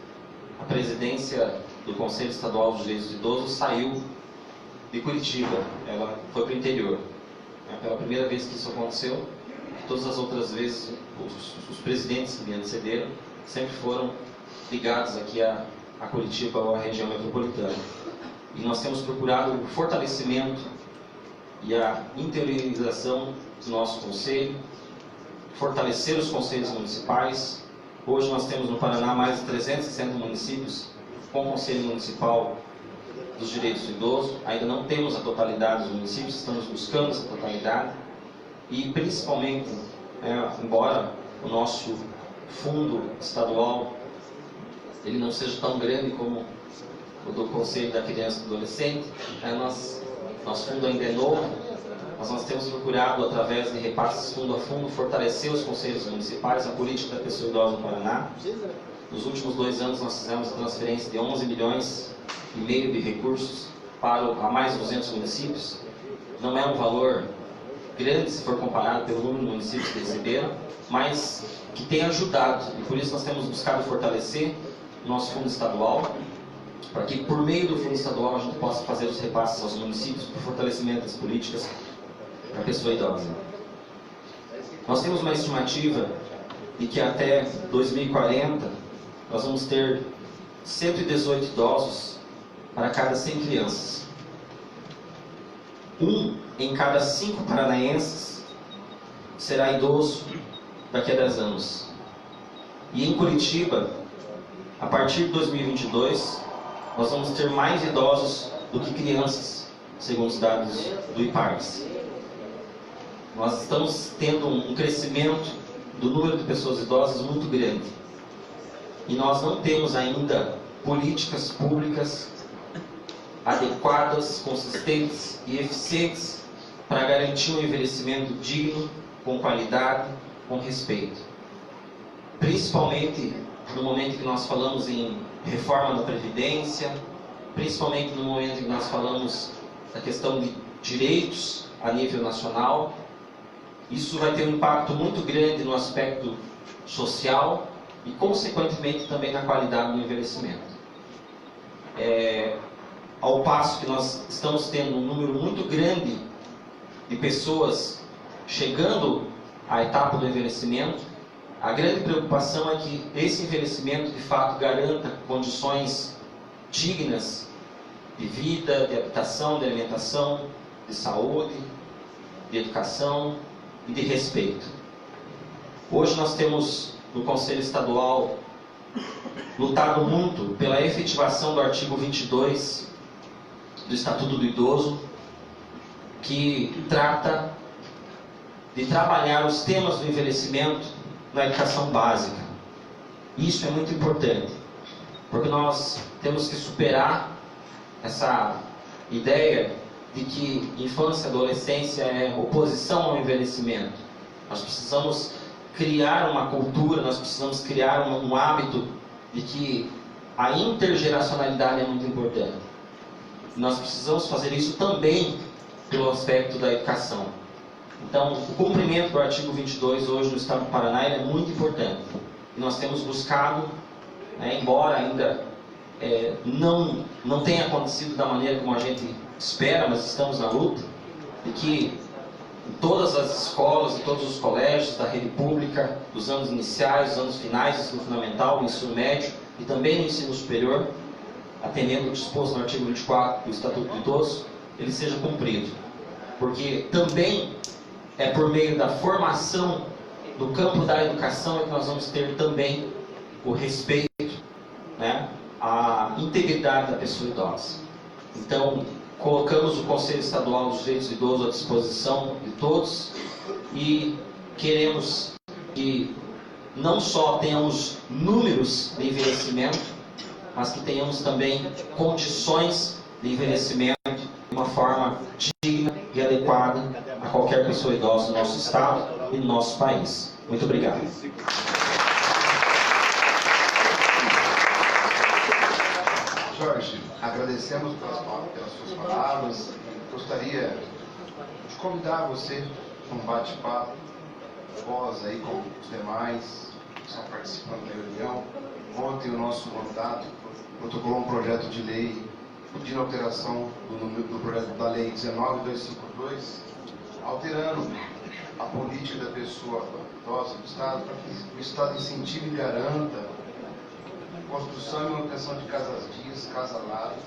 G: a presidência do Conselho Estadual dos Direitos do Idoso saiu de Curitiba, ela foi para o interior. Pela primeira vez que isso aconteceu, todas as outras vezes os presidentes que me antecederam sempre foram ligados aqui a Curitiba ou à região metropolitana. E nós temos procurado o fortalecimento e a interiorização do nosso conselho, fortalecer os conselhos municipais. Hoje nós temos no Paraná mais de 360 municípios com conselho municipal dos direitos do idoso. Ainda não temos a totalidade dos municípios, estamos buscando essa totalidade. E principalmente, embora o nosso fundo estadual ele não seja tão grande como o do Conselho da Criança e do Adolescente, nosso fundo ainda é novo, mas nós temos procurado, através de repasses fundo a fundo, fortalecer os conselhos municipais, a política da pessoa idosa no Paraná. Nos últimos 2 anos nós fizemos a transferência de 11 milhões e meio de recursos para a mais 200 municípios. Não é um valor grande se for comparado pelo número de municípios que receberam, mas que tem ajudado, e por isso nós temos buscado fortalecer o nosso fundo estadual, para que por meio do fundo estadual a gente possa fazer os repasses aos municípios para o fortalecimento das políticas para a pessoa idosa. Nós temos uma estimativa de que até 2040 nós vamos ter 118 idosos para cada 100 crianças. 1 em cada 5 paranaenses será idoso daqui a 10 anos. E em Curitiba, a partir de 2022, nós vamos ter mais idosos do que crianças, segundo os dados do IPARS. Nós estamos tendo um crescimento do número de pessoas idosas muito grande. E nós não temos ainda políticas públicas adequadas, consistentes e eficientes para garantir um envelhecimento digno, com qualidade, com respeito. Principalmente no momento que nós falamos em reforma da Previdência, principalmente no momento que nós falamos da questão de direitos a nível nacional. Isso vai ter um impacto muito grande no aspecto social e, consequentemente, também na qualidade do envelhecimento. Ao passo que nós estamos tendo um número muito grande de pessoas chegando à etapa do envelhecimento, a grande preocupação é que esse envelhecimento, de fato, garanta condições dignas de vida, de habitação, de alimentação, de saúde, de educação e de respeito. Hoje nós temos no Conselho Estadual lutado muito pela efetivação do artigo 22 do Estatuto do Idoso, que trata de trabalhar os temas do envelhecimento na educação básica. Isso é muito importante, porque nós temos que superar essa ideia de que infância e adolescência é oposição ao envelhecimento. Nós precisamos criar uma cultura, nós precisamos criar um hábito de que a intergeracionalidade é muito importante. Nós precisamos fazer isso também pelo aspecto da educação. Então, o cumprimento do artigo 22 hoje no Estado do Paraná é muito importante. E nós temos buscado né, embora ainda não tenha acontecido da maneira como a gente espera, mas estamos na luta, e que em todas as escolas, em todos os colégios da rede pública, dos anos iniciais, dos anos finais do ensino fundamental, do ensino médio e também no ensino superior, atendendo o disposto no artigo 24 do Estatuto do Idoso, ele seja cumprido. Porque também é por meio da formação do campo da educação é que nós vamos ter também o respeito, né, à integridade da pessoa idosa. Então, colocamos o Conselho Estadual dos Direitos do Idoso à disposição de todos e queremos que não só tenhamos números de envelhecimento, mas que tenhamos também condições de envelhecimento de uma forma digna e adequada a qualquer pessoa idosa no nosso estado e no nosso país. Muito obrigado.
B: Jorge, agradecemos pelas suas palavras. Gostaria de convidar você para um bate-papo pós aí com os demais que estão participando da reunião. Ontem o nosso mandato protocolou um projeto de lei pedindo alteração do projeto da lei 19.252, alterando a política da pessoa idosa do Estado para que o Estado incentive e garanta construção e manutenção de casas-dias, casaladas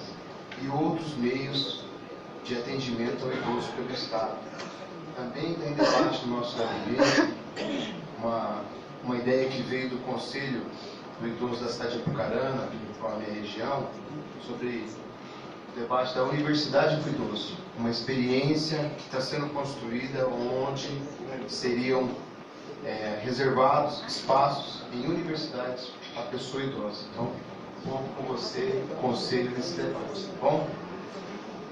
B: e outros meios de atendimento ao idoso pelo Estado. Também tem debate no nosso gabinete uma ideia que veio do Conselho do Idoso da cidade de Apucarana, com a minha região, sobre o debate da Universidade do Idoso, uma experiência que está sendo construída onde seriam reservados espaços em universidades a pessoa idosa. Então, vou com você, conselho nesse debate, tá bom?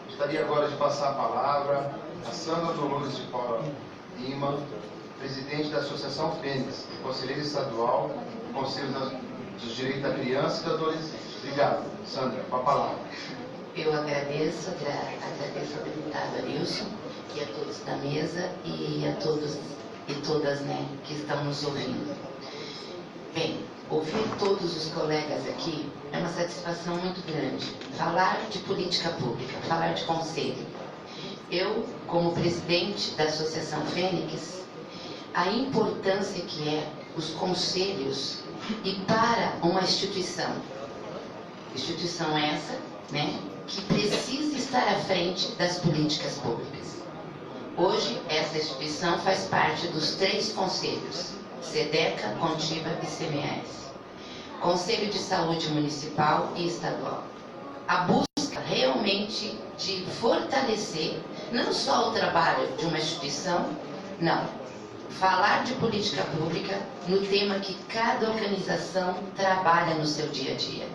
B: Gostaria agora de passar a palavra a Sandra Dolores de Paula Lima, presidente da Associação Fênix, conselheira estadual do Conselho dos Direitos da Criança e do Adolescente. Obrigado, Sandra, com a palavra.
H: Eu agradeço ao deputado Arilson e a todos da mesa e a todos e todas, né, que estão nos ouvindo. Bem, ouvir todos os colegas aqui é uma satisfação muito grande. Falar de política pública, falar de conselho. Eu, como presidente da Associação Fênix, a importância que é os conselhos e para uma instituição essa, né, que precisa estar à frente das políticas públicas. Hoje, essa instituição faz parte dos 3 conselhos, SEDECA, CONTIBA e CMS. Conselho de Saúde Municipal e Estadual. A busca realmente de fortalecer não só o trabalho de uma instituição, não. Falar de política pública no tema que cada organização trabalha no seu dia a dia.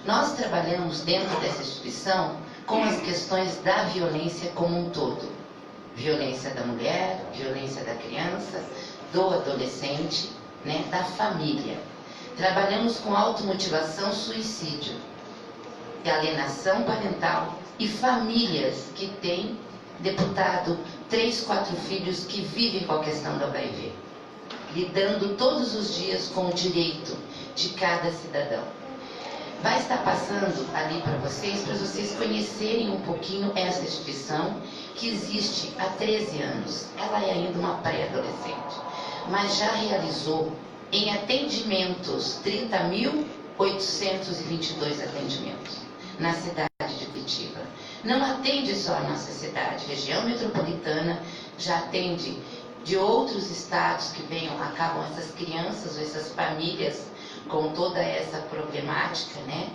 H: Nós trabalhamos dentro dessa instituição com as questões da violência como um todo. Violência da mulher, violência da criança, do adolescente, né, da família. Trabalhamos com automutilação, suicídio, alienação parental e famílias que têm, deputado, 3, 4 filhos que vivem com a questão do HIV, lidando todos os dias com o direito de cada cidadão. Vai estar passando ali para vocês conhecerem um pouquinho essa instituição que existe há 13 anos. Ela é ainda uma pré-adolescente, mas já realizou em atendimentos 30.822 atendimentos na cidade de Curitiba. Não atende só a nossa cidade, região metropolitana, já atende de outros estados que acabam essas crianças ou essas famílias com toda essa problemática, né?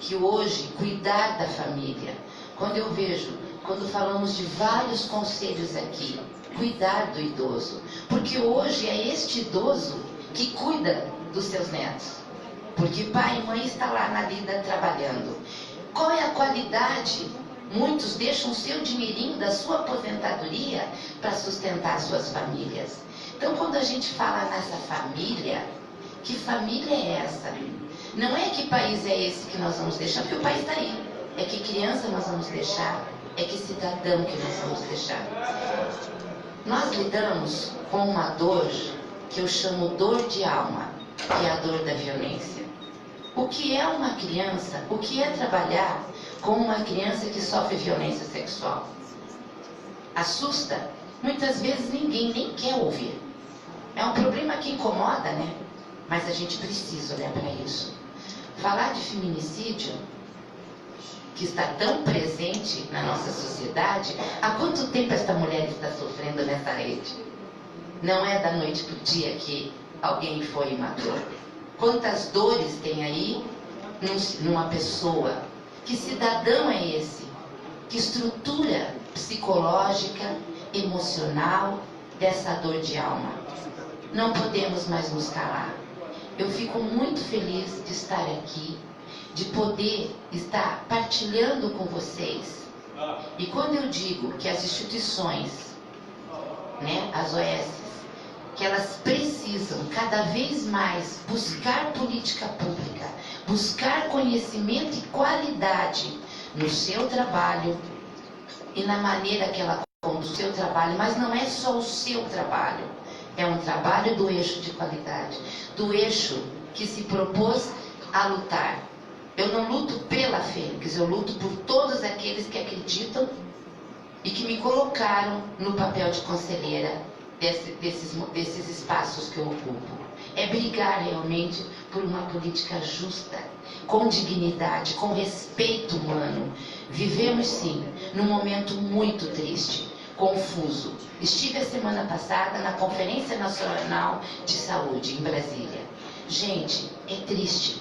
H: Que hoje, cuidar da família, quando falamos de vários conselhos aqui, cuidar do idoso, porque hoje é este idoso que cuida dos seus netos, porque pai e mãe está lá na vida trabalhando. Qual é a qualidade? Muitos deixam o seu dinheirinho da sua aposentadoria para sustentar suas famílias. Então, quando a gente fala nessa família, que família é essa? Não é que país é esse que nós vamos deixar, porque o país está aí. É que criança nós vamos deixar, é que cidadão que nós vamos deixar. Nós lidamos com uma dor que eu chamo dor de alma, que é a dor da violência. O que é uma criança? O que é trabalhar com uma criança que sofre violência sexual? Assusta? Muitas vezes ninguém nem quer ouvir. É um problema que incomoda, né? Mas a gente precisa olhar para isso. Falar de feminicídio, que está tão presente na nossa sociedade, há quanto tempo esta mulher está sofrendo nessa rede? Não é da noite para o dia que alguém foi e matou. Quantas dores tem aí numa pessoa? Que cidadão é esse? Que estrutura psicológica, emocional dessa dor de alma? Não podemos mais nos calar. Eu fico muito feliz de estar aqui, de poder estar partilhando com vocês. E quando eu digo que as instituições, né, as OS, que elas precisam cada vez mais buscar política pública, buscar conhecimento e qualidade no seu trabalho e na maneira que ela conduz o seu trabalho, mas não é só o seu trabalho, é um trabalho do eixo de qualidade, do eixo que se propôs a lutar. Eu não luto pela Fênix, eu luto por todos aqueles que acreditam e que me colocaram no papel de conselheira desses espaços que eu ocupo. É brigar realmente por uma política justa, com dignidade, com respeito humano. Vivemos sim num momento muito triste, confuso. Estive a semana passada na Conferência Nacional de Saúde em Brasília. Gente, é triste.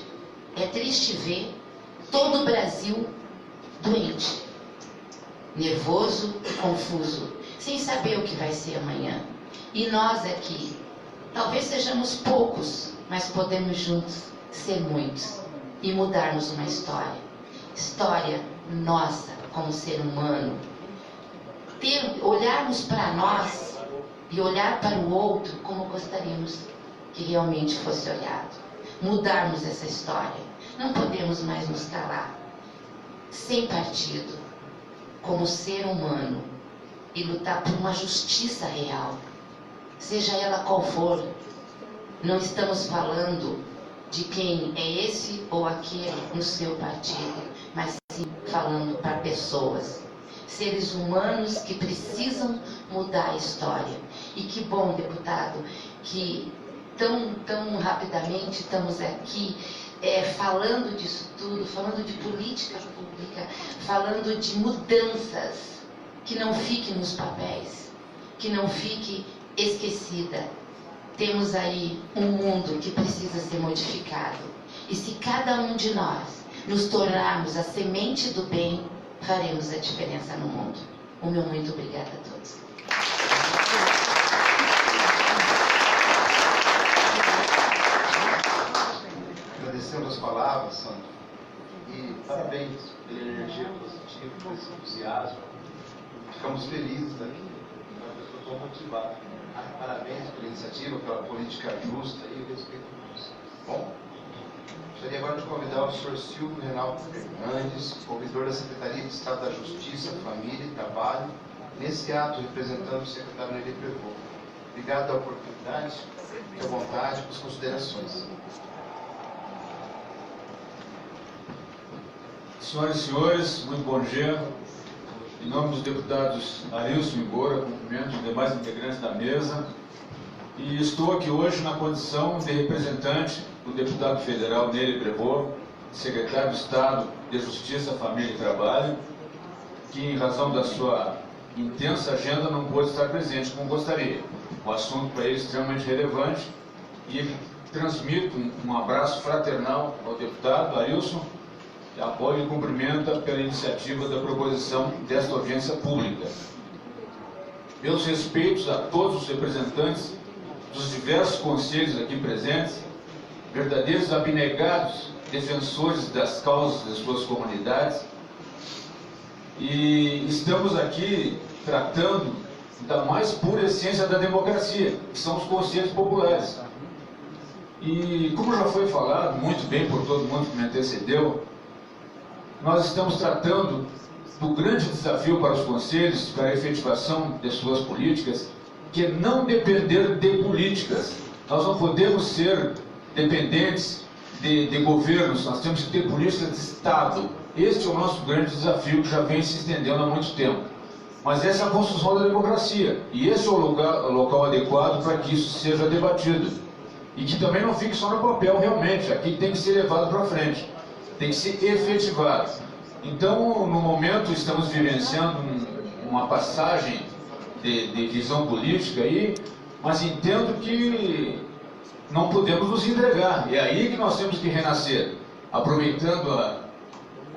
H: É triste ver todo o Brasil doente, nervoso e confuso, sem saber o que vai ser amanhã. E nós aqui, talvez sejamos poucos, mas podemos juntos ser muitos e mudarmos uma história. História nossa como ser humano. Olharmos para nós e olhar para o outro como gostaríamos que realmente fosse olhado. Mudarmos essa história. Não podemos mais nos calar. Sem partido, como ser humano, e lutar por uma justiça real. Seja ela qual for, não estamos falando de quem é esse ou aquele no seu partido, mas sim falando para pessoas, seres humanos que precisam mudar a história. E que bom, deputado, que tão rapidamente estamos aqui falando disso tudo, falando de política pública, falando de mudanças, que não fique nos papéis, que não fique esquecida. Temos aí um mundo que precisa ser modificado. E se cada um de nós nos tornarmos a semente do bem, faremos a diferença no mundo. O meu muito obrigada a todos.
B: Agradecemos as palavras, Sandra, e parabéns pela energia positiva, por esse entusiasmo. Ficamos felizes daqui, uma pessoa tão motivada. Parabéns pela iniciativa, pela política justa e o respeito justo. Bom, gostaria agora de convidar o senhor Silvio Reinaldo Fernandes, ouvidor da Secretaria de Estado da Justiça, Família e Trabalho, nesse ato representando o secretário Neri Prevô. Obrigado pela oportunidade, fique à vontade com as considerações.
I: Senhoras e senhores, muito bom dia. Em nome dos deputados Arilson e Moura, cumprimento os demais integrantes da mesa. E estou aqui hoje na condição de representante do deputado federal Neri Prevô, secretário de Estado de Justiça, Família e Trabalho, que em razão da sua intensa agenda não pôde estar presente como gostaria. O assunto para ele é extremamente relevante e transmito um abraço fraternal ao deputado Arilson, que apoia e cumprimenta pela iniciativa da proposição desta audiência pública. Meus respeitos a todos os representantes dos diversos conselhos aqui presentes, verdadeiros abnegados defensores das causas das suas comunidades, e estamos aqui tratando da mais pura essência da democracia, que são os conselhos populares. E como já foi falado muito bem por todo mundo que me antecedeu, nós estamos tratando do grande desafio para os conselhos, para a efetivação de suas políticas, que é não depender de políticas. Nós não podemos ser dependentes de governos, nós temos que ter políticas de Estado. Este é o nosso grande desafio, que já vem se estendendo há muito tempo. Mas essa é a construção da democracia, e esse é o local adequado para que isso seja debatido. E que também não fique só no papel, realmente, aqui tem que ser levado para frente, tem que ser efetivado. Então, no momento, estamos vivenciando uma passagem de visão política aí, mas entendo que não podemos nos entregar. É aí que nós temos que renascer, aproveitando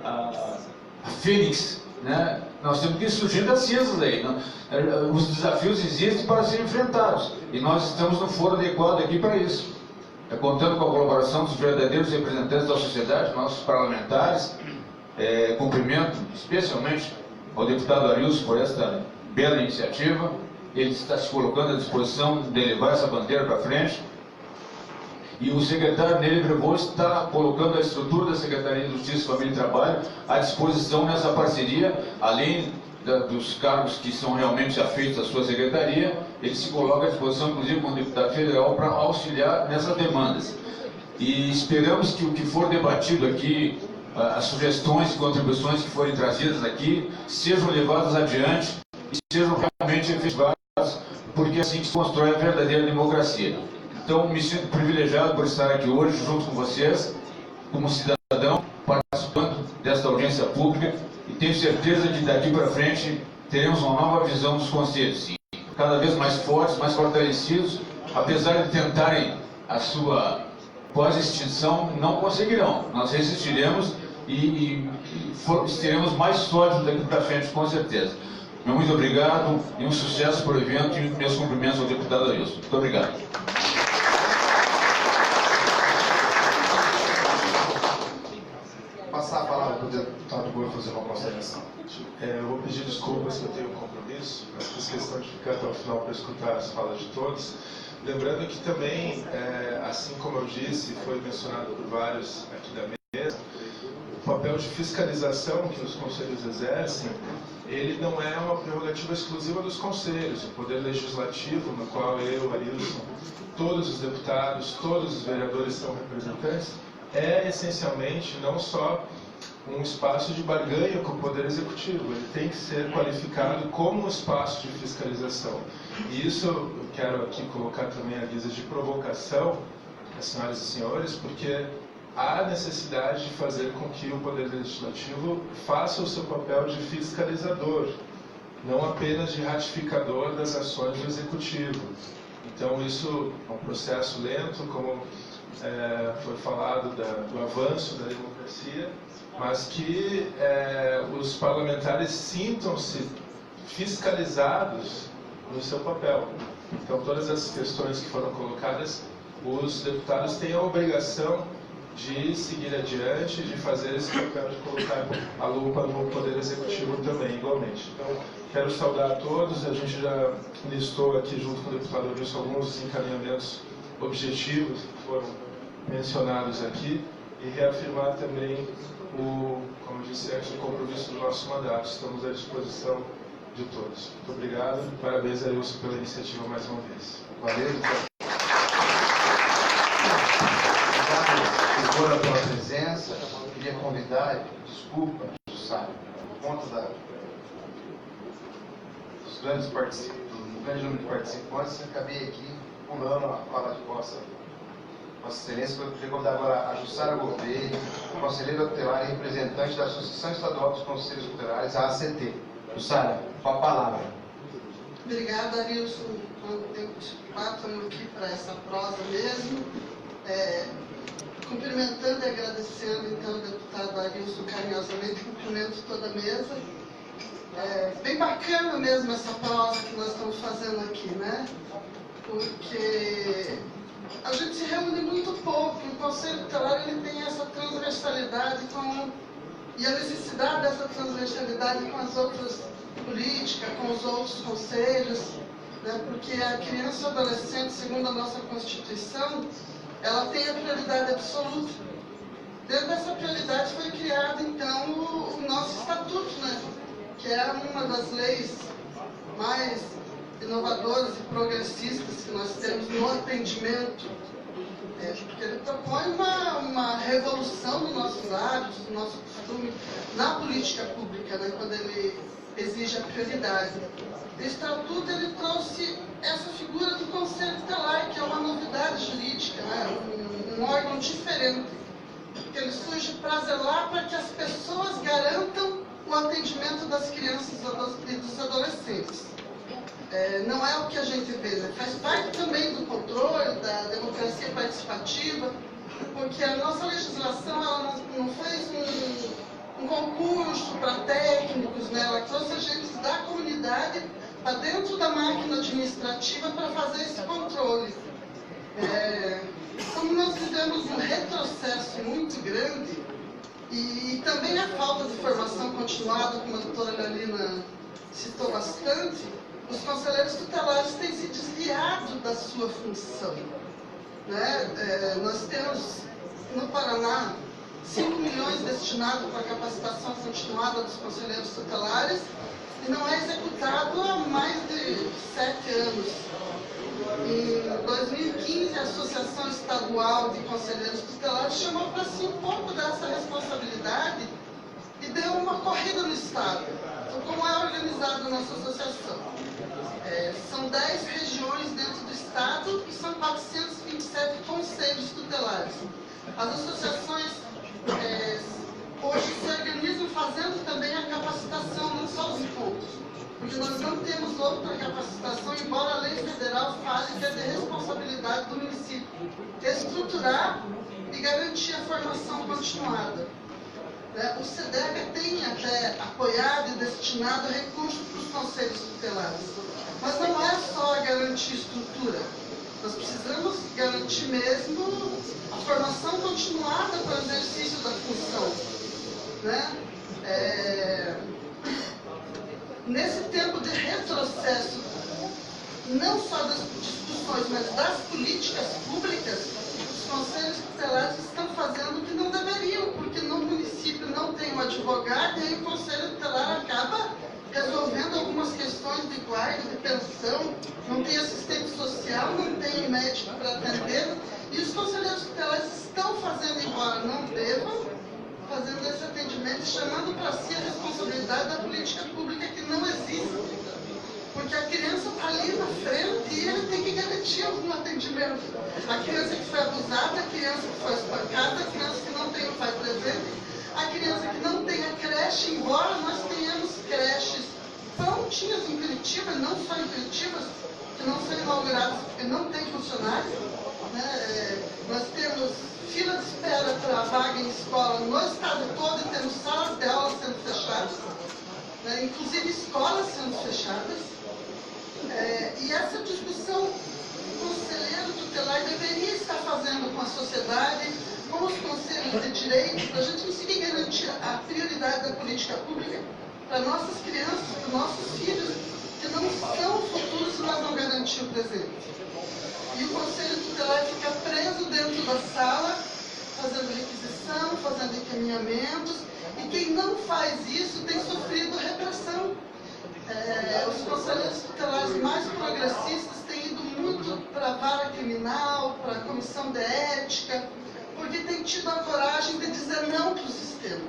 I: a fênix, né? Nós temos que surgir das cinzas aí. Os desafios existem para serem enfrentados, e nós estamos no foro adequado aqui para isso. Contando com a colaboração dos verdadeiros representantes da sociedade, nossos parlamentares. Cumprimento especialmente ao deputado Arilson por esta bela iniciativa. Ele está se colocando à disposição de levar essa bandeira para frente. E o secretário Nélio Grevaux está colocando a estrutura da Secretaria de Justiça, Família e Trabalho à disposição nessa parceria, além dos cargos que são realmente afeitos à sua secretaria. Ele se coloca à disposição, inclusive, como deputado federal, para auxiliar nessas demandas. E esperamos que o que for debatido aqui, as sugestões e contribuições que forem trazidas aqui, sejam levadas adiante e sejam realmente efetivadas, porque é assim que se constrói a verdadeira democracia. Então, me sinto privilegiado por estar aqui hoje, junto com vocês, como cidadão, participando desta audiência pública, e tenho certeza que daqui para frente teremos uma nova visão dos conselhos, sim, cada vez mais fortes, mais fortalecidos. Apesar de tentarem a sua pós-extinção, não conseguirão. Nós resistiremos e seremos mais sólidos daqui para frente, com certeza. Meu muito obrigado e um sucesso para o evento, e meus cumprimentos ao deputado Arilson. Muito obrigado.
B: Passar a palavra para o deputado Moura fazer uma consideração.
J: Eu vou pedir desculpas que eu tenho um compromisso, mas fiz questão de ficar até o final para escutar as falas de todos. Lembrando que também, assim como eu disse, foi mencionado por vários aqui da mesa, o papel de fiscalização que os conselhos exercem, ele não é uma prerrogativa exclusiva dos conselhos. O Poder Legislativo, no qual eu, Arilson, todos os deputados, todos os vereadores são representantes, é essencialmente não só um espaço de barganha com o Poder Executivo, ele tem que ser qualificado como um espaço de fiscalização. E isso eu quero aqui colocar também a guisa de provocação, às senhoras e senhores, porque há necessidade de fazer com que o Poder Legislativo faça o seu papel de fiscalizador, não apenas de ratificador das ações do Executivo. Então isso é um processo lento, como foi falado do avanço da democracia, mas que os parlamentares sintam-se fiscalizados no seu papel. Então, todas as questões que foram colocadas, os deputados têm a obrigação de seguir adiante, de fazer esse papel de colocar a lupa no Poder Executivo também, igualmente. Então, quero saudar a todos. A gente já listou aqui, junto com o deputado Arilson, alguns encaminhamentos objetivos que foram mencionados aqui, e reafirmar também como eu disse antes, o compromisso do nosso mandato. Estamos à disposição de todos. Muito obrigado. Parabéns, Arilson, pela iniciativa mais uma vez.
B: Valeu, obrigado pela presença. Queria convidar, desculpa, Jussara, por conta dos grandes participantes, do grande número de participantes, acabei aqui pulando a fala de Vossa Excelência. Eu queria convidar agora a Jussara Gouveia, conselheira tutelar e representante da Associação Estadual dos Conselhos Tutelares, a ACT. Jussara, com a palavra.
K: Obrigada, Arilson. Estamos aqui para essa prosa mesmo. Cumprimentando e agradecendo, então, o deputado Arilson carinhosamente, cumprimento toda a mesa. Bem bacana mesmo essa prosa que nós estamos fazendo aqui, né? Porque a gente se reúne muito pouco, e o Conselho Tutelar ele tem essa transversalidade e a necessidade dessa transversalidade com as outras políticas, com os outros conselhos, né? Porque a criança e o adolescente, segundo a nossa Constituição, ela tem a prioridade absoluta. Dentro dessa prioridade foi criado, então, o nosso Estatuto, né? Que é uma das leis mais inovadoras e progressistas que nós temos no atendimento, porque ele propõe uma revolução dos nossos hábitos, do nosso costume na política pública, né, quando ele exige a prioridade. O Estatuto ele trouxe essa figura do Conselho Tutelar, que é uma novidade jurídica, né, um órgão diferente, que ele surge para zelar para que as pessoas garantam o atendimento das crianças e dos adolescentes. Não é o que a gente vê, né? Faz parte também do controle, da democracia participativa, porque a nossa legislação ela não fez um concurso para técnicos, né? Ela trouxe agentes da comunidade para dentro da máquina administrativa para fazer esse controle. Como nós vivemos um retrocesso muito grande e também a falta de formação continuada, como a doutora Leolina citou bastante, os conselheiros tutelares têm se desviado da sua função. Né? Nós temos no Paraná 5 milhões destinados para a capacitação continuada dos conselheiros tutelares e não é executado há mais de 7 anos. Em 2015, a Associação Estadual de Conselheiros Tutelares chamou para si um pouco dessa responsabilidade e deu uma corrida no Estado. Então, como é organizada a nossa associação? São 10 regiões dentro do Estado e são 427 conselhos tutelares. As associações hoje se organizam fazendo também a capacitação, não só os encontros. Porque nós não temos outra capacitação, embora a lei federal fale que é de responsabilidade do município estruturar e garantir a formação continuada. O SEDECA tem até apoiado e destinado recursos para os conselhos tutelares. Mas não é só garantir estrutura. Nós precisamos garantir mesmo a formação continuada para o exercício da função. Né? Nesse tempo de retrocesso, não só das discussões, mas das políticas públicas, os conselhos tutelares estão fazendo o que não deveriam, porque no município não tem um advogado e aí o conselho tutelar acaba resolvendo algumas questões de guarda, de pensão, não tem assistente social, não tem médico para atender, e os conselheiros tutelares estão fazendo, embora não devam, fazendo esse atendimento, chamando para si a responsabilidade da política pública que não existe. Porque a criança está ali na frente e ele tem que garantir algum atendimento. A criança que foi abusada, a criança que foi espancada, a criança que não tem o pai presente, a criança que não tem a creche, embora nós tenhamos creches prontinhas em Curitiba, não só em Curitiba, que não são inauguradas porque não tem funcionários. Né? Nós temos fila de espera para vaga em escola no estado todo e temos salas de aula sendo fechadas, né? Inclusive escolas sendo fechadas. E essa discussão o conselheiro tutelar deveria estar fazendo com a sociedade, com os conselhos de direito, para a gente conseguir garantir a prioridade da política pública para nossas crianças, para nossos filhos, que não são o futuro se nós não garantir o presente. E o conselho tutelar fica preso dentro da sala, fazendo requisição, fazendo encaminhamentos, e quem não faz isso tem sofrido repressão. Os conselheiros tutelares mais progressistas têm ido muito para a vara criminal, para a comissão de ética, porque têm tido a coragem de dizer não para o sistema.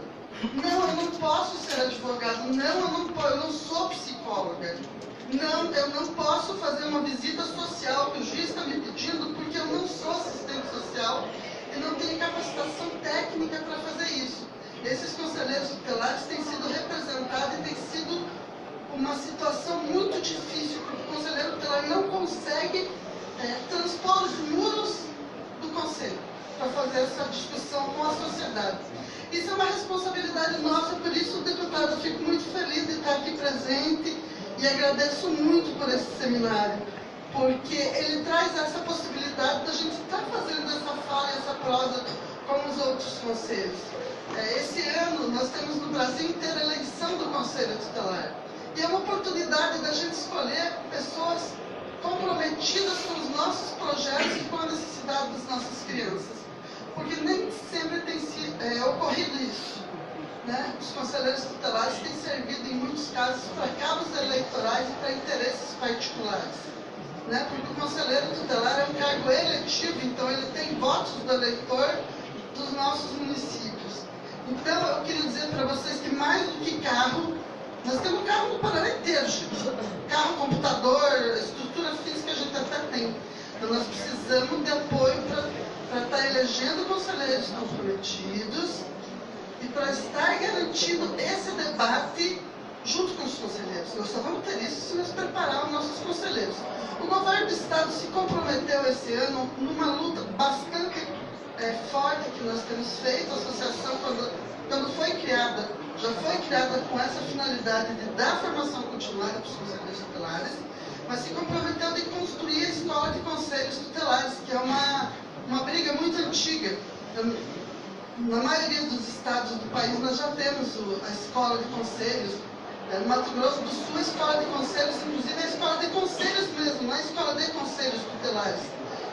K: Não, eu não posso ser advogado, não, eu não sou psicóloga. Não, eu não posso fazer uma visita social que o juiz está me pedindo porque eu não sou assistente social e não tenho capacitação técnica para fazer isso. Esses conselheiros tutelares têm sido representados e tem sido uma situação muito difícil, porque o conselheiro tutelar não consegue transpor os muros do conselho para fazer essa discussão com a sociedade. Isso é uma responsabilidade nossa, por isso, deputado, eu fico muito feliz de estar aqui presente e agradeço muito por esse seminário, porque ele traz essa possibilidade da gente estar fazendo essa fala e essa prosa com os outros conselhos. Esse ano, nós temos no Brasil inteiro a eleição do Conselho Tutelar. E é uma oportunidade da gente escolher pessoas comprometidas com os nossos projetos e com a necessidade das nossas crianças. Porque nem sempre tem ocorrido isso. Né? Os conselheiros tutelares têm servido, em muitos casos, para cabos eleitorais e para interesses particulares. Né? Porque o conselheiro tutelar é um cargo eletivo, então ele tem votos do eleitor dos nossos municípios. Então, eu queria dizer para vocês que mais do que carro, nós temos carro no Paraná inteiro, gente. Carro, computador, estrutura física a gente até tem. Então, nós precisamos de apoio para estar elegendo conselheiros comprometidos e para estar garantindo esse debate junto com os conselheiros. Nós só vamos ter isso se nós prepararmos nossos conselheiros. O governo do Estado se comprometeu esse ano numa luta bastante forte que nós temos feito. A associação, quando foi criada, já foi criada com essa finalidade de dar formação continuada para os conselheiros tutelares, mas se comprometeu de construir a escola de conselhos tutelares, que é uma briga muito antiga. Na maioria dos estados do país nós já temos a escola de conselhos. No Mato Grosso do Sul, a escola de conselhos, inclusive a escola de conselhos mesmo, não é a escola de conselhos tutelares.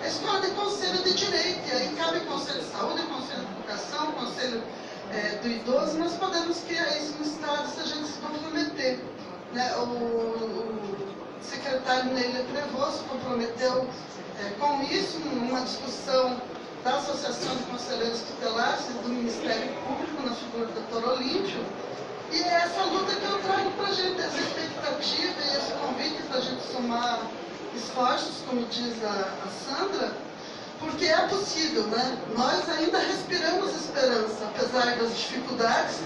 K: É a escola de conselho de direito, e aí cabe o conselho de saúde, o conselho de educação, o conselho do idoso. Nós podemos criar isso no estado se a gente se comprometer. Né? O secretário Neila Prevô se comprometeu com isso, numa discussão da Associação de Conselheiros Tutelares do Ministério Público, na figura do Dr. Olímpio. E é essa luta que eu trago para a gente, essa expectativa e esse convite para a gente somar esforços, como diz a Sandra, porque é possível, né? Nós ainda respiramos esperança, apesar das dificuldades,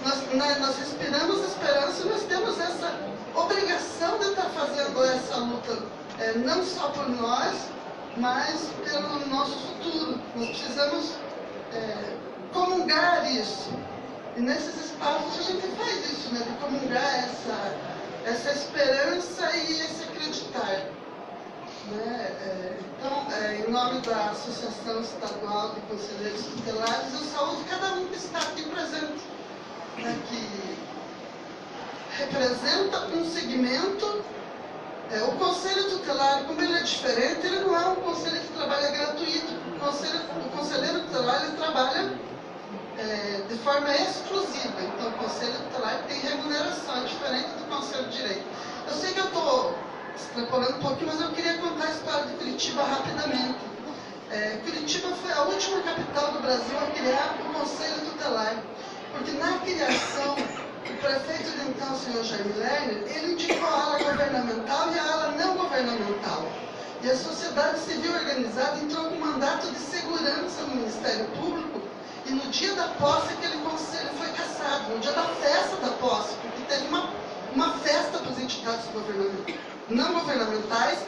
K: nós respiramos esperança e nós temos essa obrigação de estar fazendo essa luta, não só por nós, mas pelo nosso futuro. Nós precisamos comungar isso. E nesses espaços a gente faz isso, né? De comungar essa esperança e esse acreditar. Né? Então, em nome da Associação Estadual de Conselheiros Tutelares, eu saúdo cada um que está aqui presente, né? Que representa um segmento. O Conselho Tutelar, como ele é diferente, ele não é um conselho que trabalha gratuito. O conselheiro tutelar ele trabalha de forma exclusiva. Então, o Conselho Tutelar tem remuneração, diferente do Conselho de Direito. Eu sei que eu estou extrapolando um pouquinho, mas eu queria contar a história de Curitiba rapidamente. Curitiba foi a última capital do Brasil a criar o Conselho Tutelar, porque na criação, o prefeito de então, o senhor Jaime Lerner, ele indicou a ala governamental e a ala não governamental. E a sociedade civil organizada entrou com mandato de segurança no Ministério Público. E no dia da posse, aquele conselho foi cassado, no dia da festa da posse, porque teve uma festa para as entidades não governamentais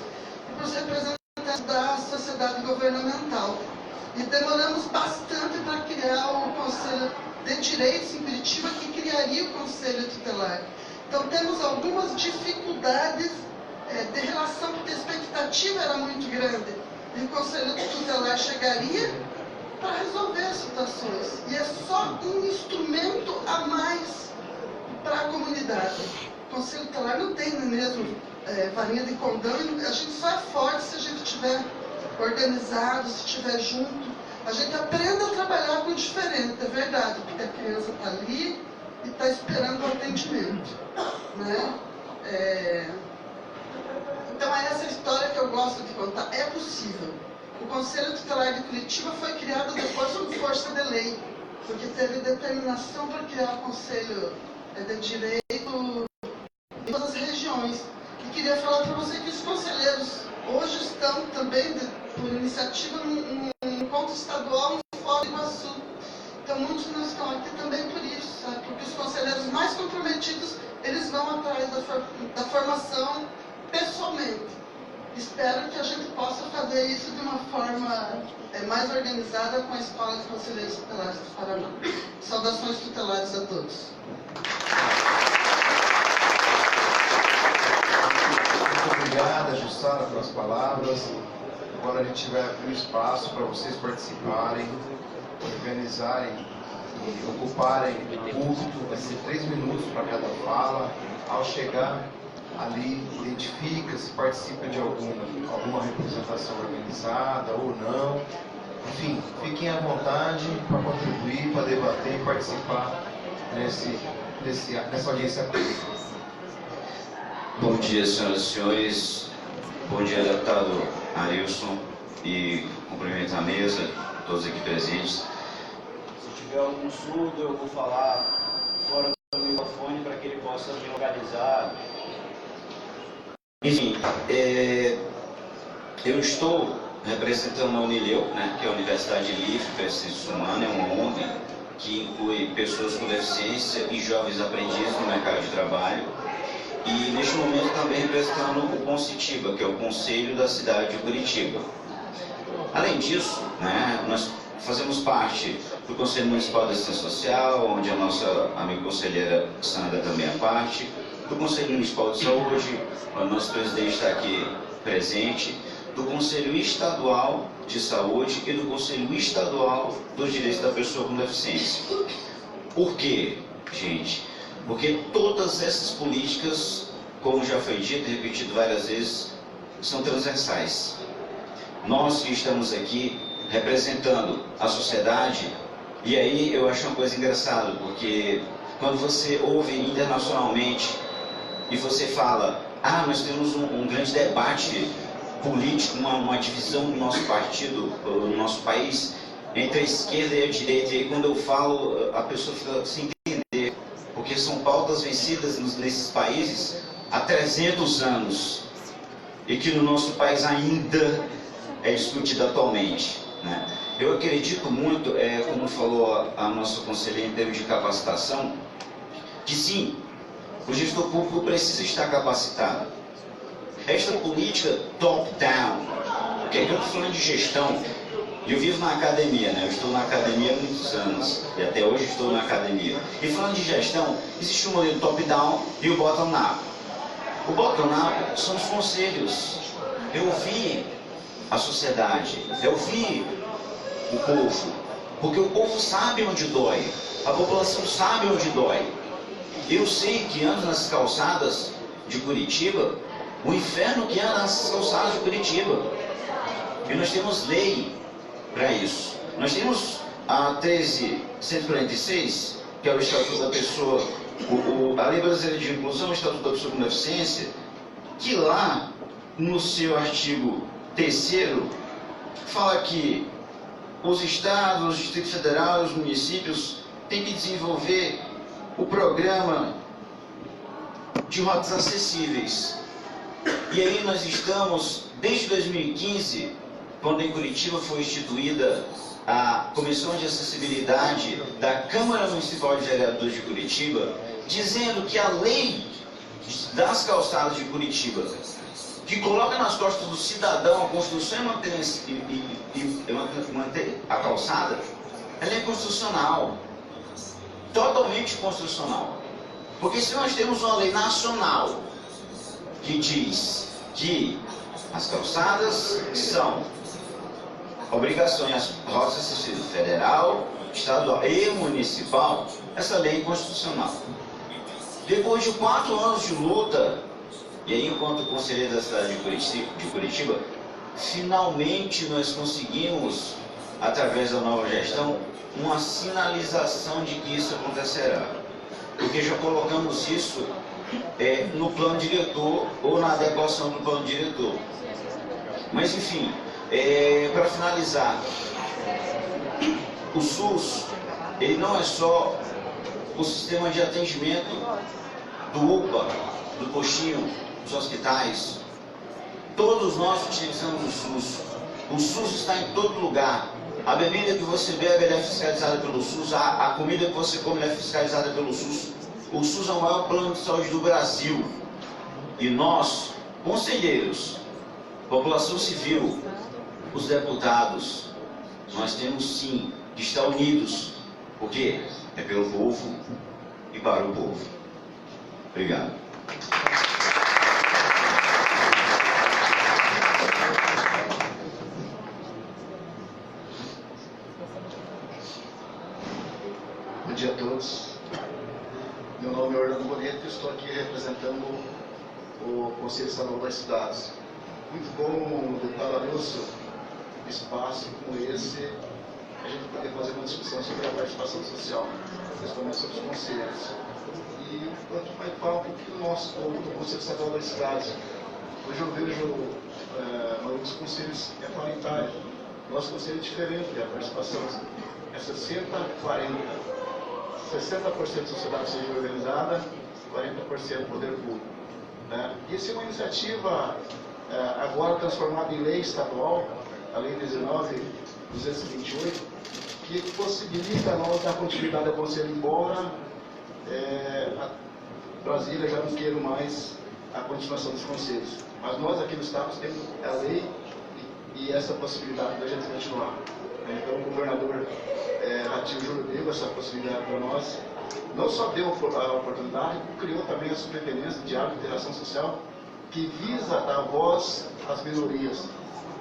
K: e para os representantes da sociedade governamental. E demoramos bastante para criar o Conselho de Direitos em Curitiba, que criaria o Conselho Tutelar. Então, temos algumas dificuldades de relação, porque a expectativa era muito grande. E o Conselho Tutelar chegaria para resolver situações. E é só um instrumento a mais para a comunidade. O Conselho Tutelar não tem mesmo varinha de condão, a gente só é forte se a gente estiver organizado, se estiver junto. A gente aprende a trabalhar com o diferente, é verdade, porque a criança está ali e está esperando o atendimento. Né? Então é essa história que eu gosto de contar. É possível. O Conselho Tutelar de Curitiba foi criado depois por força de lei, porque teve determinação para criar o Conselho de Direito em todas as regiões. E queria falar para você que os conselheiros hoje estão também, por iniciativa, num encontro estadual no Foz do Iguaçu. Então muitos não estão aqui também por isso, sabe? Porque os conselheiros mais comprometidos, eles vão atrás da formação pessoalmente. Espero que a gente possa fazer isso de uma forma mais organizada com a Escola de Conselheiros Tutelares do Paraná. Saudações tutelares a todos.
B: Muito obrigada, Jussara, pelas palavras. Agora a gente vai abrir um espaço para vocês participarem, organizarem e ocuparem o púlpito. Vai ser 3 minutos para cada fala. Ao chegar ali, identifica se participa de alguma representação organizada ou não. Enfim, fiquem à vontade para contribuir, para debater e participar nessa audiência pública.
L: Bom dia, senhoras e senhores. Bom dia, deputado Arilson, e cumprimento a mesa, todos aqui presentes.
M: tiver algum surdo, eu vou falar fora do microfone para que ele possa me localizar.
L: Enfim, eu estou representando a Unileu, né, que é a Universidade Livre para a Ciência Humana, é uma ONG que inclui pessoas com deficiência e jovens aprendizes no mercado de trabalho. E neste momento também representando o Concitiba, que é o Conselho da cidade de Curitiba. Além disso, né, nós fazemos parte do Conselho Municipal de Assistência Social, onde a nossa amiga conselheira Sandra também é parte, do Conselho Municipal de Saúde, o nosso presidente está aqui presente, do Conselho Estadual de Saúde e do Conselho Estadual dos Direitos da Pessoa com Deficiência. Por quê, gente? Porque todas essas políticas, como já foi dito e repetido várias vezes, são transversais. Nós que estamos aqui representando a sociedade, e aí eu acho uma coisa engraçada, porque quando você ouve internacionalmente e você fala, nós temos um grande debate político, uma divisão do nosso partido, no nosso país, entre a esquerda e a direita, e aí quando eu falo, a pessoa fica sem entender, porque são pautas vencidas nesses países há 300 anos, e que no nosso país ainda é discutida atualmente, né? Eu acredito muito, como falou a nossa conselheira em termos de capacitação, que sim, o gestor público precisa estar capacitado. Esta política top-down, porque aqui eu estou falando de gestão, e eu vivo na academia, né? Eu estou na academia há muitos anos, e até hoje estou na academia. E falando de gestão, existe o modelo top-down e o bottom-up. O bottom-up são os conselhos. Eu ouvi a sociedade, eu ouvi o povo, porque o povo sabe onde dói, a população sabe onde dói. Eu sei que ando nas calçadas de Curitiba, o inferno que anda nas calçadas de Curitiba. E nós temos lei para isso. Nós temos a 13.146, que é o Estatuto da Pessoa, a Lei Brasileira de Inclusão, o Estatuto da Pessoa com Deficiência, que lá, no seu artigo 3º, fala que os estados, o Distrito Federal e os municípios têm que desenvolver o programa de rotas acessíveis. E aí nós estamos, desde 2015, quando em Curitiba foi instituída a Comissão de Acessibilidade da Câmara Municipal de Vereadores de Curitiba, dizendo que a lei das calçadas de Curitiba, que coloca nas costas do cidadão a construção e manter a calçada, ela é constitucional, totalmente constitucional. Porque se nós temos uma lei nacional que diz que as calçadas são obrigações, rotas acessíveis federal, estadual e municipal, essa lei é inconstitucional. Depois de 4 anos de luta, e aí enquanto conselheiro da cidade de Curitiba, finalmente nós conseguimos, através da nova gestão, uma sinalização de que isso acontecerá. Porque já colocamos isso no plano diretor ou na adequação do plano diretor. Mas enfim, para finalizar, o SUS, ele não é só o sistema de atendimento do UPA, do postinho, dos hospitais. Todos nós utilizamos o SUS. O SUS está em todo lugar. A bebida que você bebe é fiscalizada pelo SUS, a comida que você come é fiscalizada pelo SUS. O SUS é o maior plano de saúde do Brasil. E nós, conselheiros, população civil, os deputados, nós temos sim que estar unidos. Porque é pelo povo e para o povo. Obrigado.
N: Bom dia a todos. Meu nome é Orlando Bonito e estou aqui representando o Conselho Estadual das Cidades. Muito bom, deputado Arilson, espaço como esse, a gente poder fazer uma discussão sobre a participação social, principalmente sobre os conselhos. E quanto vai falar um pouquinho do nosso do Conselho Estadual das Cidades. Hoje eu vejo a maioria dos conselhos é paritário. Nosso conselho é diferente, a participação é 60-40. 60% sociedade civil organizada, 40% poder público. Né? Isso é uma iniciativa agora transformada em lei estadual, a Lei 19.228, que possibilita a nós dar continuidade ao conselho, embora Brasília já não queira mais a continuação dos conselhos. Mas nós aqui no Estado temos a lei e essa possibilidade da gente continuar. Então o governador Ratinho Júnior deu essa possibilidade para nós. Não só deu a oportunidade, criou também a Superintendência de Diálogo e Interação Social, que visa dar voz às minorias.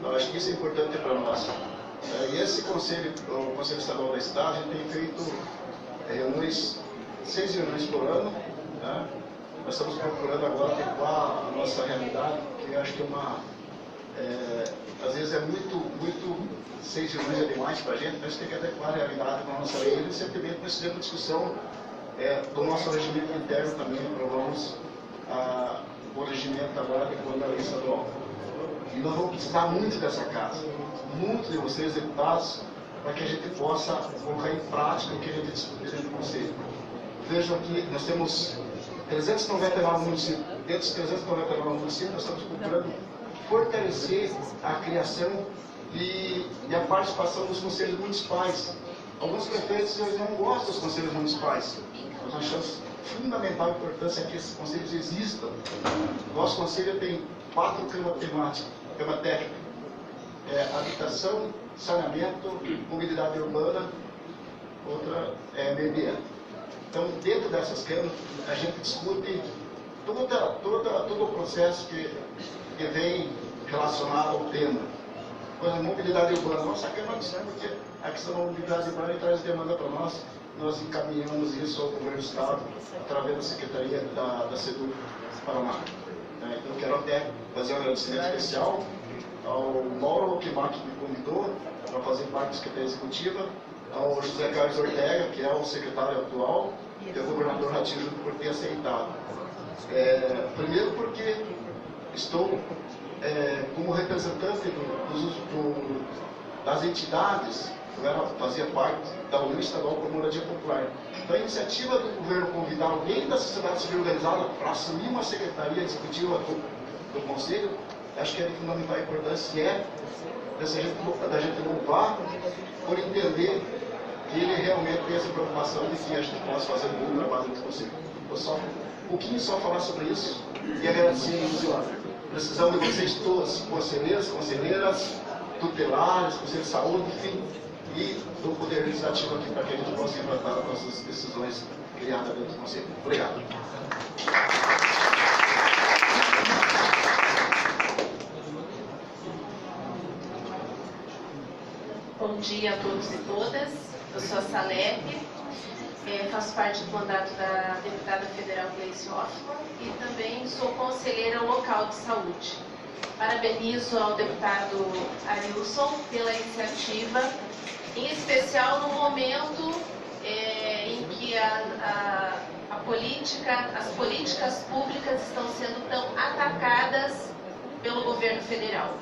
N: Eu acho que isso é importante para nós. E esse conselho, o Conselho Estadual da Cidade, a gente tem feito 6 reuniões por ano. Né? Nós estamos procurando agora adequar a nossa realidade, que eu acho que às vezes é muito 6 reuniões é demais para a gente, mas tem que adequar a realidade para a nossa lei. E recentemente nós tivemos discussão do nosso regimento interno também, aprovamos o regimento agora depois da lei estadual. E nós vamos precisar muito dessa casa, muito de vocês, deputados, para que a gente possa colocar em prática o que a gente discutiu dentro do Conselho. Vejam que nós temos 399 municípios. Dentro dos 399 municípios, nós estamos procurando fortalecer a criação e a participação dos conselhos municipais. Alguns prefeitos não gostam dos conselhos municipais. Nós achamos fundamental a importância que esses conselhos existam. Nosso conselho tem 4 camas temáticas, cama técnica: habitação, saneamento, mobilidade urbana, outra meio ambiente. Então, dentro dessas câmaras, a gente discute todo o processo que vem relacionado ao tema. Por exemplo, mobilidade urbana. Nossa Câmara sabe que a questão da mobilidade urbana traz demanda para nós. Nós encaminhamos isso ao governo do Estado, através da Secretaria da SEDUR Paraná. Então, eu quero até fazer um agradecimento especial ao Mauro Alquimar, que me convidou para fazer parte da Secretaria Executiva, ao José Carlos Ortega, que é o secretário atual, e ao governador Ratinho Júnior por ter aceitado. Primeiro porque estou como representante das entidades, eu fazia parte da União Estadual por Moradia Popular. Então a iniciativa do governo convidar alguém da sociedade civil organizada para assumir uma secretaria executiva do Conselho, acho que é de fundamental importância, da gente louvar por entender que ele realmente tem essa preocupação de que a gente possa fazer um bom trabalho no Conselho. Vou só um pouquinho falar sobre isso e agradecer a Luciana. Precisamos de vocês todos, conselheiros, conselheiras, tutelares, conselho de saúde, enfim, e do Poder Legislativo aqui para que a gente possa implantar as nossas decisões criadas dentro do Conselho. Obrigado.
D: Bom dia a todos e todas. Eu sou a Salete, faço parte do mandato da deputada federal Gleice Hoffmann e também sou conselheira local de saúde. Parabenizo ao deputado Arilson pela iniciativa, em especial no momento em que as políticas públicas estão sendo tão atacadas pelo governo federal.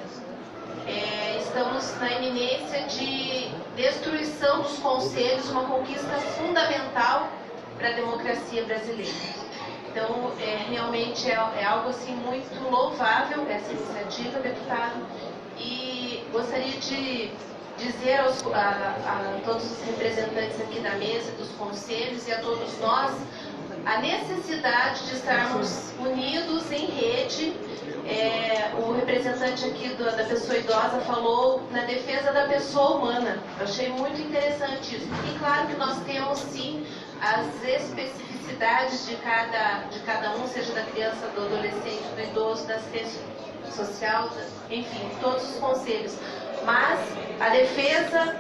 D: Estamos na iminência de destruição dos conselhos, uma conquista fundamental para a democracia brasileira. Então, realmente é algo assim muito louvável essa iniciativa, deputado, e gostaria de dizer a todos os representantes aqui da mesa, dos conselhos e a todos nós, a necessidade de estarmos unidos em rede. O representante aqui da pessoa idosa falou na defesa da pessoa humana. Eu achei muito interessante isso. E claro que nós temos sim as especificidades de cada um, seja da criança, do adolescente, do idoso, da assistência social, enfim, todos os conselhos. Mas a defesa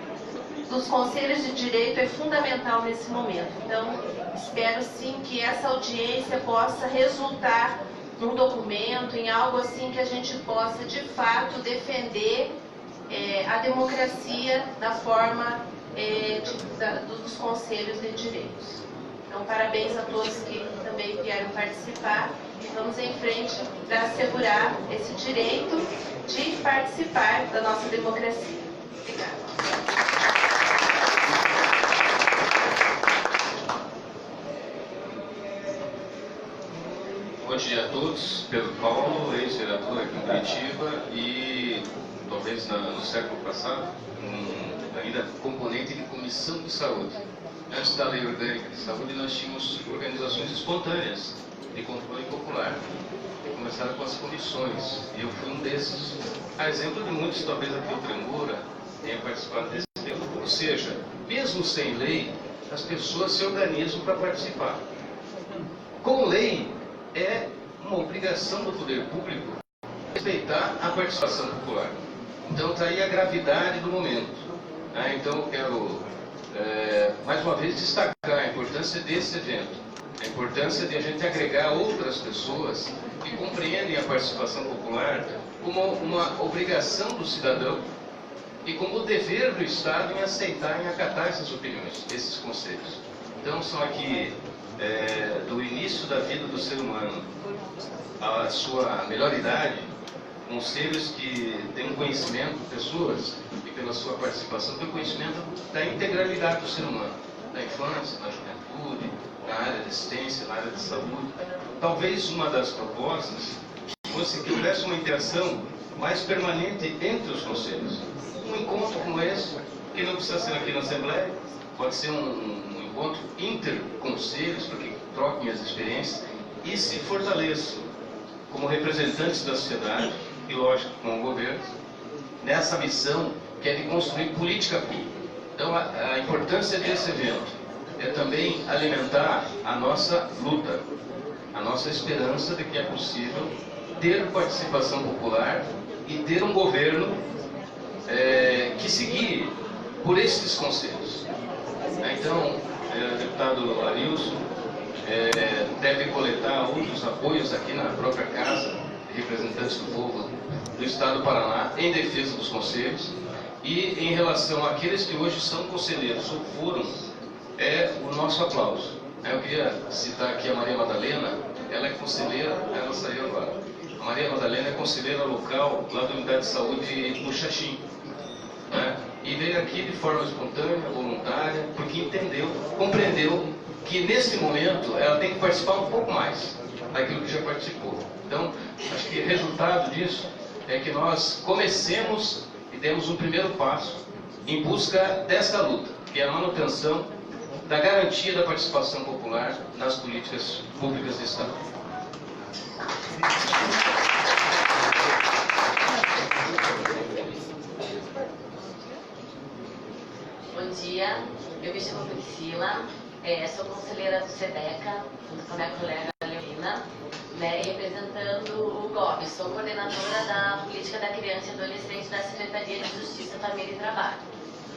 D: dos conselhos de direito é fundamental nesse momento. Então, espero sim que essa audiência possa resultar num documento, em algo assim que a gente possa, de fato, defender a democracia da forma dos conselhos de direitos. Então, parabéns a todos que também vieram participar e vamos em frente para assegurar esse direito de participar da nossa democracia. Obrigada.
O: Paulo, ex-vereador aqui em Curitiba e talvez no século passado, ainda componente de comissão de saúde. Antes da lei orgânica de saúde, nós tínhamos organizações espontâneas de controle popular, que começaram com as comissões, e eu fui um desses. A exemplo de muitos, talvez aqui o Tremura tenha participado desse tempo. Ou seja, mesmo sem lei, as pessoas se organizam para participar. Com lei, é uma obrigação do poder público respeitar a participação popular. Então está aí a gravidade do momento. Então eu quero mais uma vez destacar a importância desse evento, a importância de a gente agregar outras pessoas que compreendem a participação popular como uma obrigação do cidadão e como o dever do Estado em aceitar, em acatar essas opiniões, esses conselhos. Então são aqui do início da vida do ser humano à sua melhor idade, conselhos que têm um conhecimento, pessoas que pela sua participação têm um conhecimento da integralidade do ser humano, da infância, da juventude, na área de assistência, na área de saúde. Talvez uma das propostas fosse que houvesse uma interação mais permanente entre os conselhos. Um encontro como esse, que não precisa ser aqui na Assembleia, pode ser um encontro interconselhos, para que troquem as experiências e se fortaleçam como representantes da sociedade, e lógico, com o governo, nessa missão que é de construir política pública. Então, a importância desse evento é também alimentar a nossa luta, a nossa esperança de que é possível ter participação popular e ter um governo que se guie por esses conselhos. Então, o deputado Arilson deve coletar outros apoios aqui na própria Casa de Representantes do Povo do Estado do Paraná em defesa dos conselhos e em relação àqueles que hoje são conselheiros ou foram, o nosso aplauso. Eu queria citar aqui a Maria Madalena, ela é conselheira, ela saiu agora. A Maria Madalena é conselheira local lá da Unidade de Saúde do Xaxim. E veio aqui de forma espontânea, voluntária, porque compreendeu que nesse momento ela tem que participar um pouco mais daquilo que já participou. Então, acho que o resultado disso é que nós comecemos e demos um primeiro passo em busca dessa luta, que é a manutenção da garantia da participação popular nas políticas públicas do Estado.
P: Bom dia, eu me chamo Priscila, sou conselheira do SEDECA, junto com a minha colega Leonina, representando o GOB, sou coordenadora da Política da Criança e Adolescente da Secretaria de Justiça, Família e Trabalho.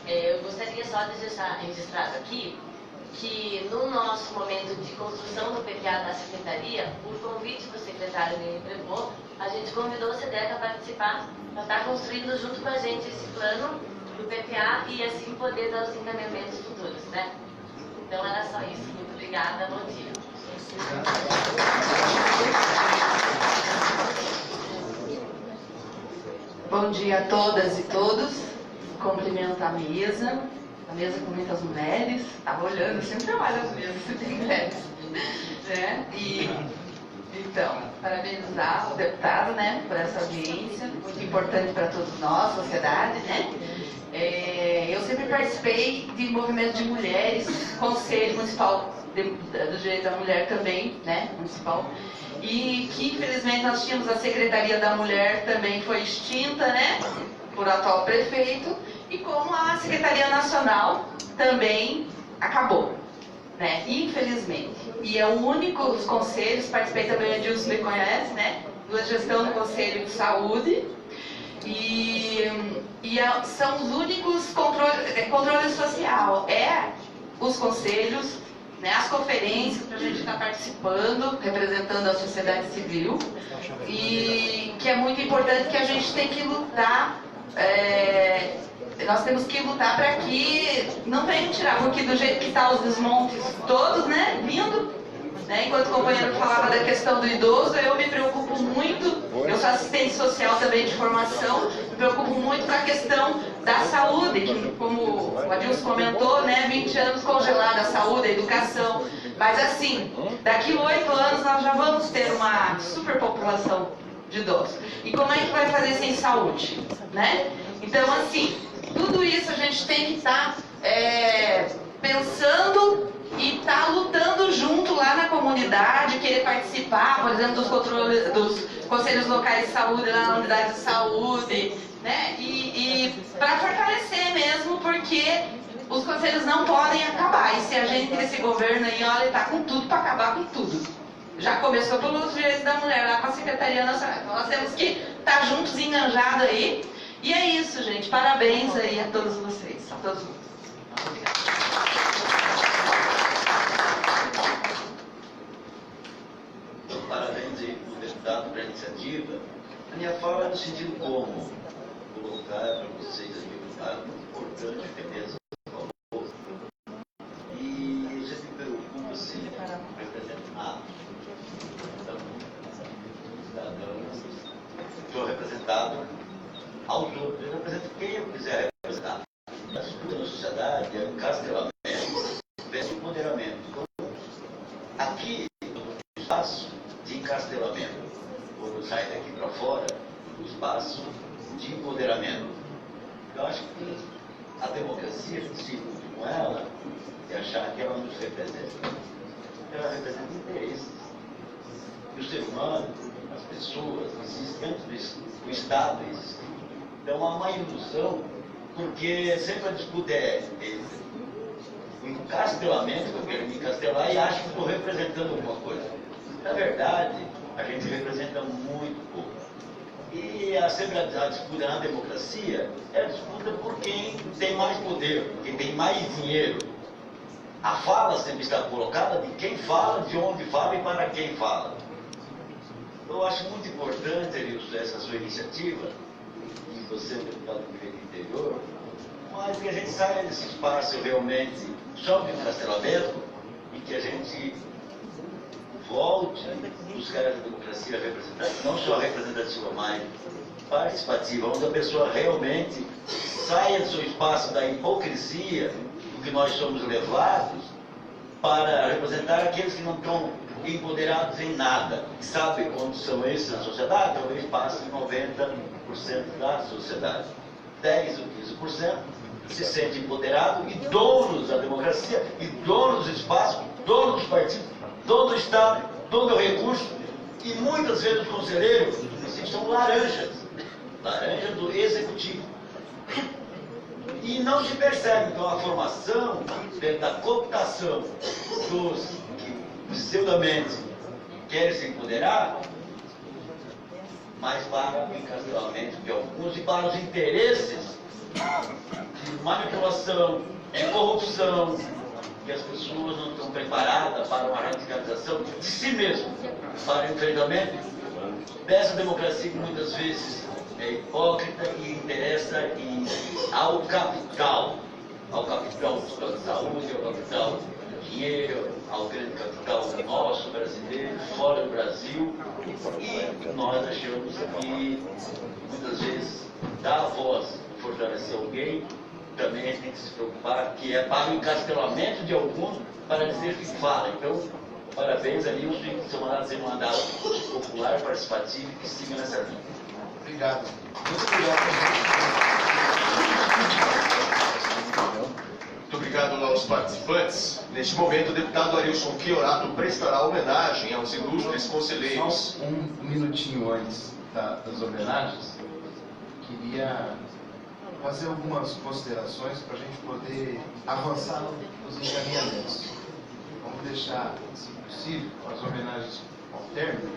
P: Eu gostaria só de deixar registrado aqui que no nosso momento de construção do PPA da Secretaria, por convite do secretário Nene Prevô, a gente convidou o SEDECA a participar, para estar construindo junto com a gente esse plano do PPA e assim poder dar os encaminhamentos futuros, Então era só isso. Muito obrigada. Bom dia.
Q: Bom dia a todas e todos. Cumprimento a mesa com muitas mulheres. Estava olhando, sempre olho as mesas se tem mulheres. Então, parabenizar o deputado, por essa audiência, muito importante para todos nós, sociedade, Eu sempre participei de movimento de mulheres, Conselho Municipal do Direito da Mulher também, municipal, e que infelizmente nós tínhamos a Secretaria da Mulher, também foi extinta, por atual prefeito, e como a Secretaria Nacional também acabou, infelizmente. E é o único dos conselhos, participei também, o Edilson me conhece, da gestão do Conselho de Saúde, são os únicos controle social, os conselhos, as conferências para a gente estar participando, representando a sociedade civil, e que é muito importante, que a gente tem que lutar, nós temos que lutar para que não venham tirar, porque do jeito que estão os desmontes todos, vindo, enquanto o companheiro falava da questão do idoso, eu me preocupo muito, eu sou assistente social também de formação, me preocupo muito com a questão da saúde, que como o Adilson comentou, 20 anos congelada a saúde, a educação, Mas assim, daqui 8 anos nós já vamos ter uma superpopulação de idosos. E como é que vai fazer sem saúde, né? Então, assim, tudo isso a gente tem que estar pensando e estar lutando junto lá na comunidade, querer participar, por exemplo, dos conselhos locais de saúde, lá na unidade de saúde, né? E para fortalecer mesmo, porque os conselhos não podem acabar. E se a gente, esse governo aí, olha, está com tudo para acabar com tudo. Já começou pelos direitos da mulher, lá com a Secretaria Nacional. Então nós temos que estar juntos, enganjados aí. E é isso, gente. Parabéns aí a todos vocês, a todos vocês.
R: Parabéns aí para o deputado pela iniciativa. A minha fala é no sentido como colocar para vocês aqui muito importante a mesa falou. E eu sempre me preocupo se representar estou representado aos outros. Eu represento quem eu quiser representar. A disputa na sociedade é um castelamento versus empoderamento. Então, aqui, o espaço de encastelamento, quando sai daqui para fora, o espaço de empoderamento. Eu acho que a democracia, se com ela, e achar que ela nos representa, ela representa interesses. E o ser humano, as pessoas, existem dentro do Estado. Então há uma ilusão, porque sempre a disputa é o encastelamento, que eu quero me encastelar e acho que estou representando alguma coisa. Na verdade, a gente representa muito pouco. E sempre a disputa na democracia é a disputa por quem tem mais poder, quem tem mais dinheiro. A fala sempre está colocada de quem fala, de onde fala e para quem fala. Eu acho muito importante, Arilson, essa sua iniciativa, e você, deputado do interior, mas que a gente saia desse espaço realmente só de encastelamento e que a gente volte a buscar a democracia representativa, não só representativa, mas participativa, onde a pessoa realmente saia do seu espaço da hipocrisia, do que nós somos levados, para representar aqueles que não estão empoderados em nada. Sabe quando são esses na sociedade? Talvez passem 90% da sociedade. 10 ou 15% se sentem empoderados e donos da democracia, e donos dos espaços, donos dos partidos, dono do Estado, dono do recurso, e muitas vezes os conselheiros são laranjas do executivo. E não se percebe, então, a formação dentro da cooptação dos que pseudamente querem se empoderar, mas para o encastelamento de alguns e para os interesses de manipulação, de corrupção, que as pessoas não estão preparadas para uma radicalização de si mesmo, para o enfrentamento dessa democracia que muitas vezes é hipócrita e interessa ao capital dos planos de saúde, ao capital do dinheiro, ao grande capital nosso, brasileiro, fora do Brasil, e nós achamos que muitas vezes dar a voz, fortalecer alguém, também a gente tem que se preocupar que é para o encastelamento de alguns para dizer que fala. Então, parabéns a Nilson e que seu mandato seja um mandato popular, participativo e que siga nessa linha.
B: Obrigado. Muito obrigado.
S: Muito obrigado aos participantes. Neste momento, o deputado Arilson Chiorato prestará homenagem aos ilustres conselheiros.
B: Só um minutinho antes das homenagens, queria fazer algumas considerações para a gente poder avançar nos encaminhamentos. Vamos deixar, se possível, as homenagens ao término,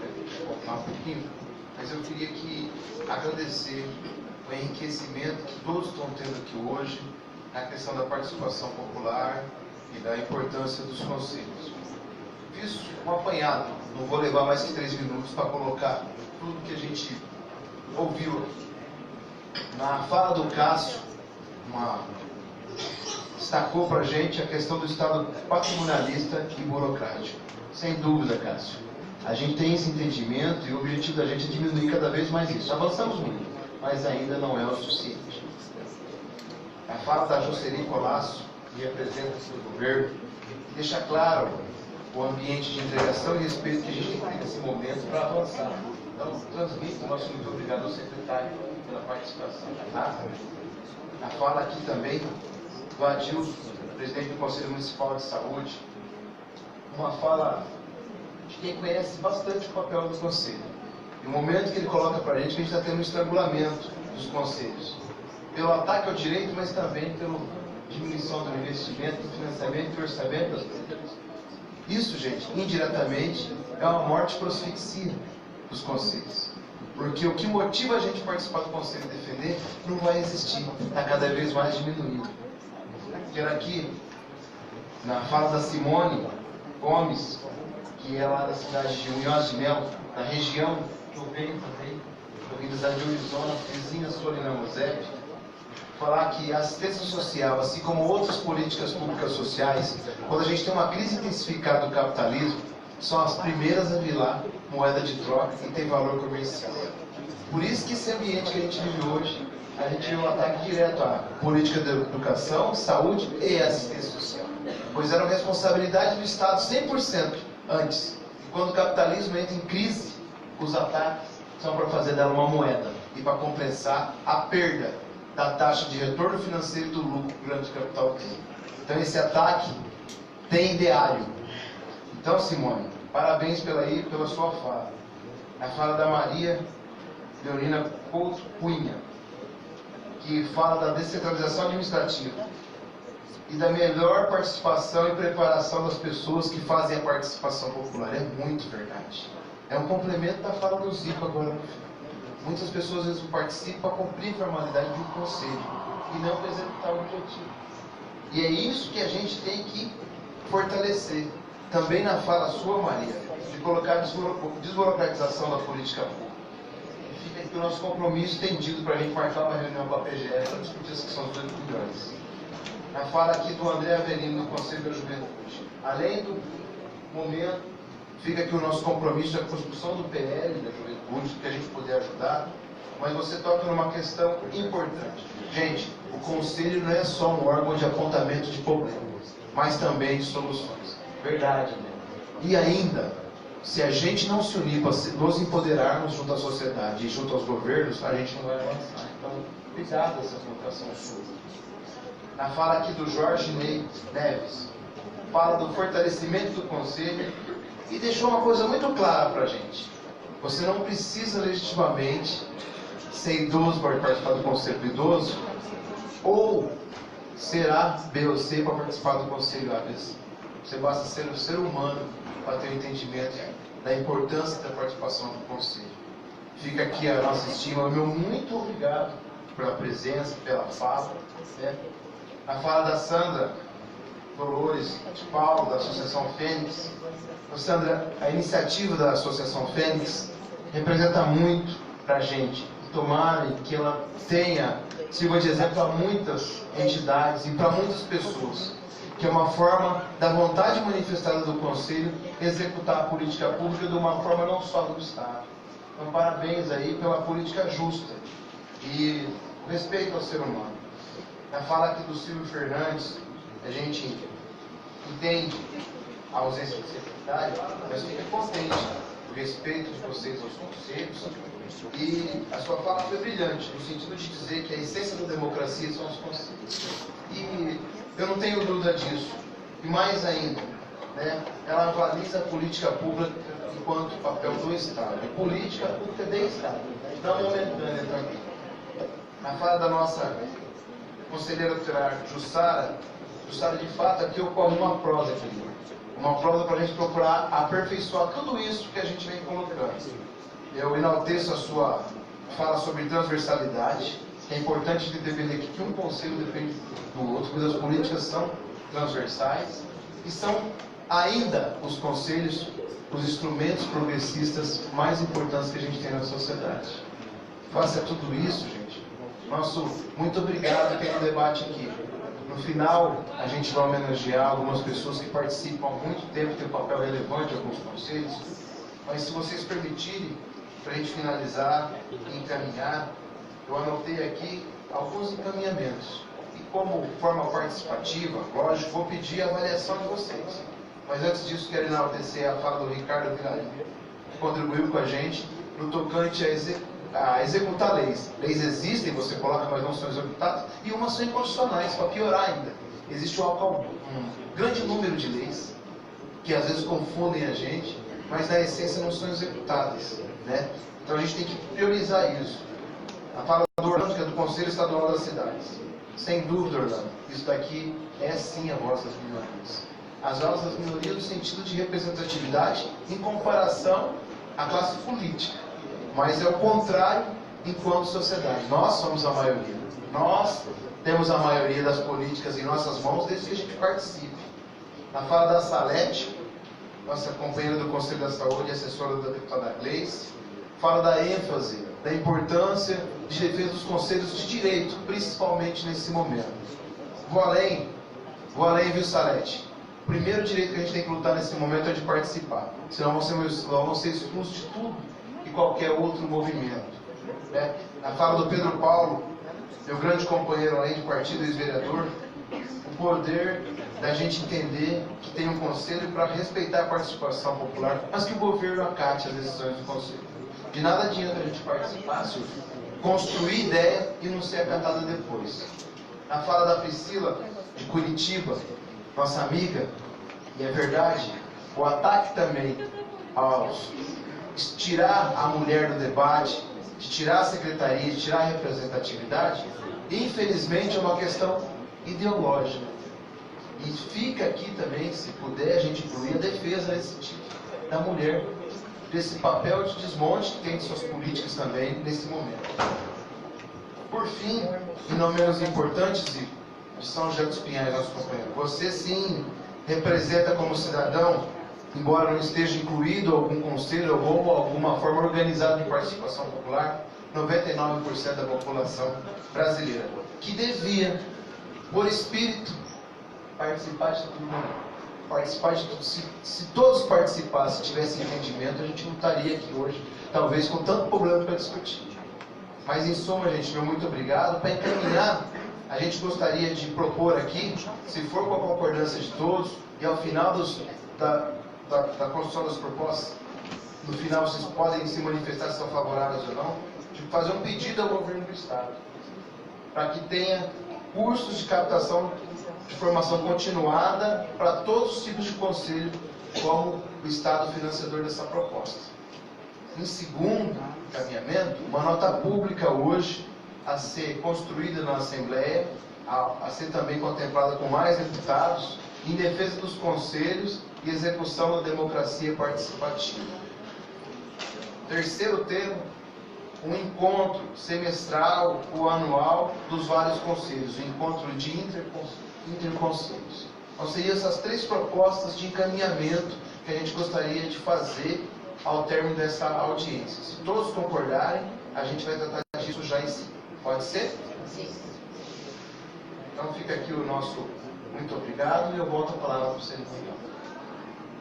B: voltar um pouquinho, mas eu queria agradecer o enriquecimento que todos estão tendo aqui hoje na questão da participação popular e da importância dos conselhos. Fiz um apanhado, não vou levar mais que 3 minutos para colocar tudo que a gente ouviu aqui. Na fala do Cássio, destacou para a gente a questão do Estado patrimonialista e burocrático. Sem dúvida, Cássio. A gente tem esse entendimento e o objetivo da gente é diminuir cada vez mais isso. Avançamos muito, mas ainda não é o suficiente. A fala da Jocely Colasso, que representa o governo, deixa claro o ambiente de integração e respeito que a gente tem que ter nesse momento para avançar. Então, transmito o nosso muito obrigado ao secretário pela participação. A fala aqui também do Adilson, presidente do Conselho Municipal de Saúde, uma fala de quem conhece bastante o papel do Conselho. E o momento que ele coloca para a gente que a gente está tendo um estrangulamento dos conselhos, pelo ataque ao direito, mas também pela diminuição do investimento, do financiamento e do orçamento das políticas. Isso, gente, indiretamente, é uma morte por asfixia dos conselhos. Porque o que motiva a gente a participar do conselho e defender não vai existir, está cada vez mais diminuindo. Quero aqui, na fala da Simone Gomes, que é lá da cidade de Unhós de Melo, da região que eu venho também, da de Arizona, vizinha Solina Mosep, falar que a assistência social, assim como outras políticas públicas sociais, quando a gente tem uma crise intensificada do capitalismo, são as primeiras a virar moeda de troca e tem valor comercial. Por isso que esse ambiente que a gente vive hoje, a gente vê um ataque direto à política de educação, saúde e assistência social. Pois era responsabilidade do Estado 100% antes. E quando o capitalismo entra em crise, os ataques são para fazer dela uma moeda e para compensar a perda da taxa de retorno financeiro e do lucro que o grande capital tem. Então esse ataque tem ideário. Então, Simone, parabéns pela sua fala. A fala da Maria Leonina Couto Cunha, que fala da descentralização administrativa e da melhor participação e preparação das pessoas que fazem a participação popular. É muito verdade. É um complemento da fala do Zico agora no final. Muitas pessoas às vezes participam para cumprir a formalidade de um conselho e não para executar o objetivo. E é isso que a gente tem que fortalecer. Também na fala sua, Maria, de colocar a desburocratização da política pública. Fica aqui o nosso compromisso estendido para a gente marcar uma reunião com a PGF para discutir as questões dos milhões. Na fala aqui do André Avelino, do Conselho da Juventude. Além do momento, fica aqui o nosso compromisso da construção do PL da juventude, que a gente puder ajudar, mas você toca numa questão importante. Gente, o Conselho não é só um órgão de apontamento de problemas, mas também de soluções. Verdade, né? E ainda, se a gente não se unir para nos empoderarmos junto à sociedade e junto aos governos, a gente não vai avançar. Então, cuidado dessa colocação sua. Na fala aqui do Jorge Ney Neves, fala do fortalecimento do Conselho e deixou uma coisa muito clara para a gente. Você não precisa legitimamente ser idoso para participar do Conselho do Idoso ou ser A, B ou C para participar do Conselho ABC. Você basta ser um ser humano para ter o entendimento da importância da participação do Conselho. Fica aqui a nossa estima, meu muito obrigado pela presença, pela fala. Né? A fala da Sandra Dolores de Paulo, da Associação Fênix. Sandra, a iniciativa da Associação Fênix representa muito para a gente. Tomara que ela sirva de exemplo a muitas entidades e para muitas pessoas, que é uma forma da vontade manifestada do Conselho executar a política pública de uma forma não só do Estado. Então, parabéns aí pela política justa e respeito ao ser humano. Na fala aqui do Silvio Fernandes, a gente entende a ausência do secretário, mas fica contente o respeito de vocês aos conselhos. E a sua fala foi brilhante, no sentido de dizer que a essência da democracia são os conselhos. E eu não tenho dúvida disso. E mais ainda, né, ela avaliza a política pública enquanto papel do Estado. E política pública de Estado, não momentânea também. Na fala da nossa conselheira tutelar Jussara, de fato aqui ocorre uma prosa aqui. Uma prosa para a gente procurar aperfeiçoar tudo isso que a gente vem colocando. Eu enalteço a sua fala sobre transversalidade. É importante entender que um conselho depende do outro, mas as políticas são transversais e são ainda os conselhos, os instrumentos progressistas mais importantes que a gente tem na sociedade. Faça tudo isso, gente. Nosso muito obrigado pelo debate aqui. No final, a gente vai homenagear algumas pessoas que participam há muito tempo, têm um papel relevante em alguns conselhos, mas se vocês permitirem, para a gente finalizar e encaminhar, eu anotei aqui alguns encaminhamentos. E como forma participativa, lógico, vou pedir a avaliação de vocês. Mas antes disso, quero enaltecer a fala do Ricardo Vilarim, que contribuiu com a gente no tocante a executar leis. Leis existem, você coloca, mas não são executadas, e umas são inconstitucionais, para piorar ainda. Existe um grande número de leis que às vezes confundem a gente, mas na essência não são executadas, né? Então a gente tem que priorizar isso. A fala do Orlando, que é do Conselho Estadual das Cidades. Sem dúvida, Orlando, isso daqui é sim a voz das minorias. As vozes das minorias no sentido de representatividade em comparação à classe política. Mas é o contrário enquanto sociedade. Nós somos a maioria. Nós temos a maioria das políticas em nossas mãos desde que a gente participe. Na fala da Salete, nossa companheira do Conselho da Saúde e assessora da deputada Gleice, fala da ênfase, da importância de defesa dos conselhos de direito, principalmente nesse momento. Vou além, viu, Salete? O primeiro direito que a gente tem que lutar nesse momento é de participar. Senão vamos ser expulsos de tudo e qualquer outro movimento. Né? Na fala do Pedro Paulo, meu grande companheiro além de partido, ex-vereador, o poder da gente entender que tem um conselho para respeitar a participação popular, mas que o governo acate as decisões do conselho. De nada adianta a gente participar, construir ideia e não ser acatada depois. Na fala da Priscila, de Curitiba, nossa amiga, e é verdade, o ataque também aos tirar a mulher do debate, de tirar a secretaria, de tirar a representatividade, infelizmente é uma questão ideológica. E fica aqui também, se puder, a gente incluir a defesa nesse tipo da mulher, desse papel de desmonte que tem de suas políticas também nesse momento. Por fim, e não menos importante, Zico, de São José dos Pinhais, nosso companheiro, você sim representa como cidadão, embora não esteja incluído algum conselho ou alguma forma organizada de participação popular, 99% da população brasileira, que devia, por espírito, participar de tudo momento. Participar de tudo. Se todos participassem, tivessem entendimento, a gente não estaria aqui hoje, talvez com tanto problema para discutir. Mas em suma, gente, meu muito obrigado. Para encaminhar, a gente gostaria de propor aqui, se for com a concordância de todos, e ao final da construção das propostas, no final vocês podem se manifestar se são favoráveis ou não, de fazer um pedido ao governo do Estado, para que tenha cursos de captação de formação continuada para todos os tipos de conselho, como o Estado financiador dessa proposta. Em segundo encaminhamento, uma nota pública hoje a ser construída na Assembleia, a ser também contemplada com mais deputados, em defesa dos conselhos e execução da democracia participativa. Terceiro tema, um encontro semestral ou anual dos vários conselhos, um encontro de interconselhos. Então, seriam essas três propostas de encaminhamento que a gente gostaria de fazer ao término dessa audiência. Se todos concordarem, a gente vai tratar disso já em si. Pode ser? Sim. Então fica aqui o nosso muito obrigado e eu volto a palavra para o cerimonial.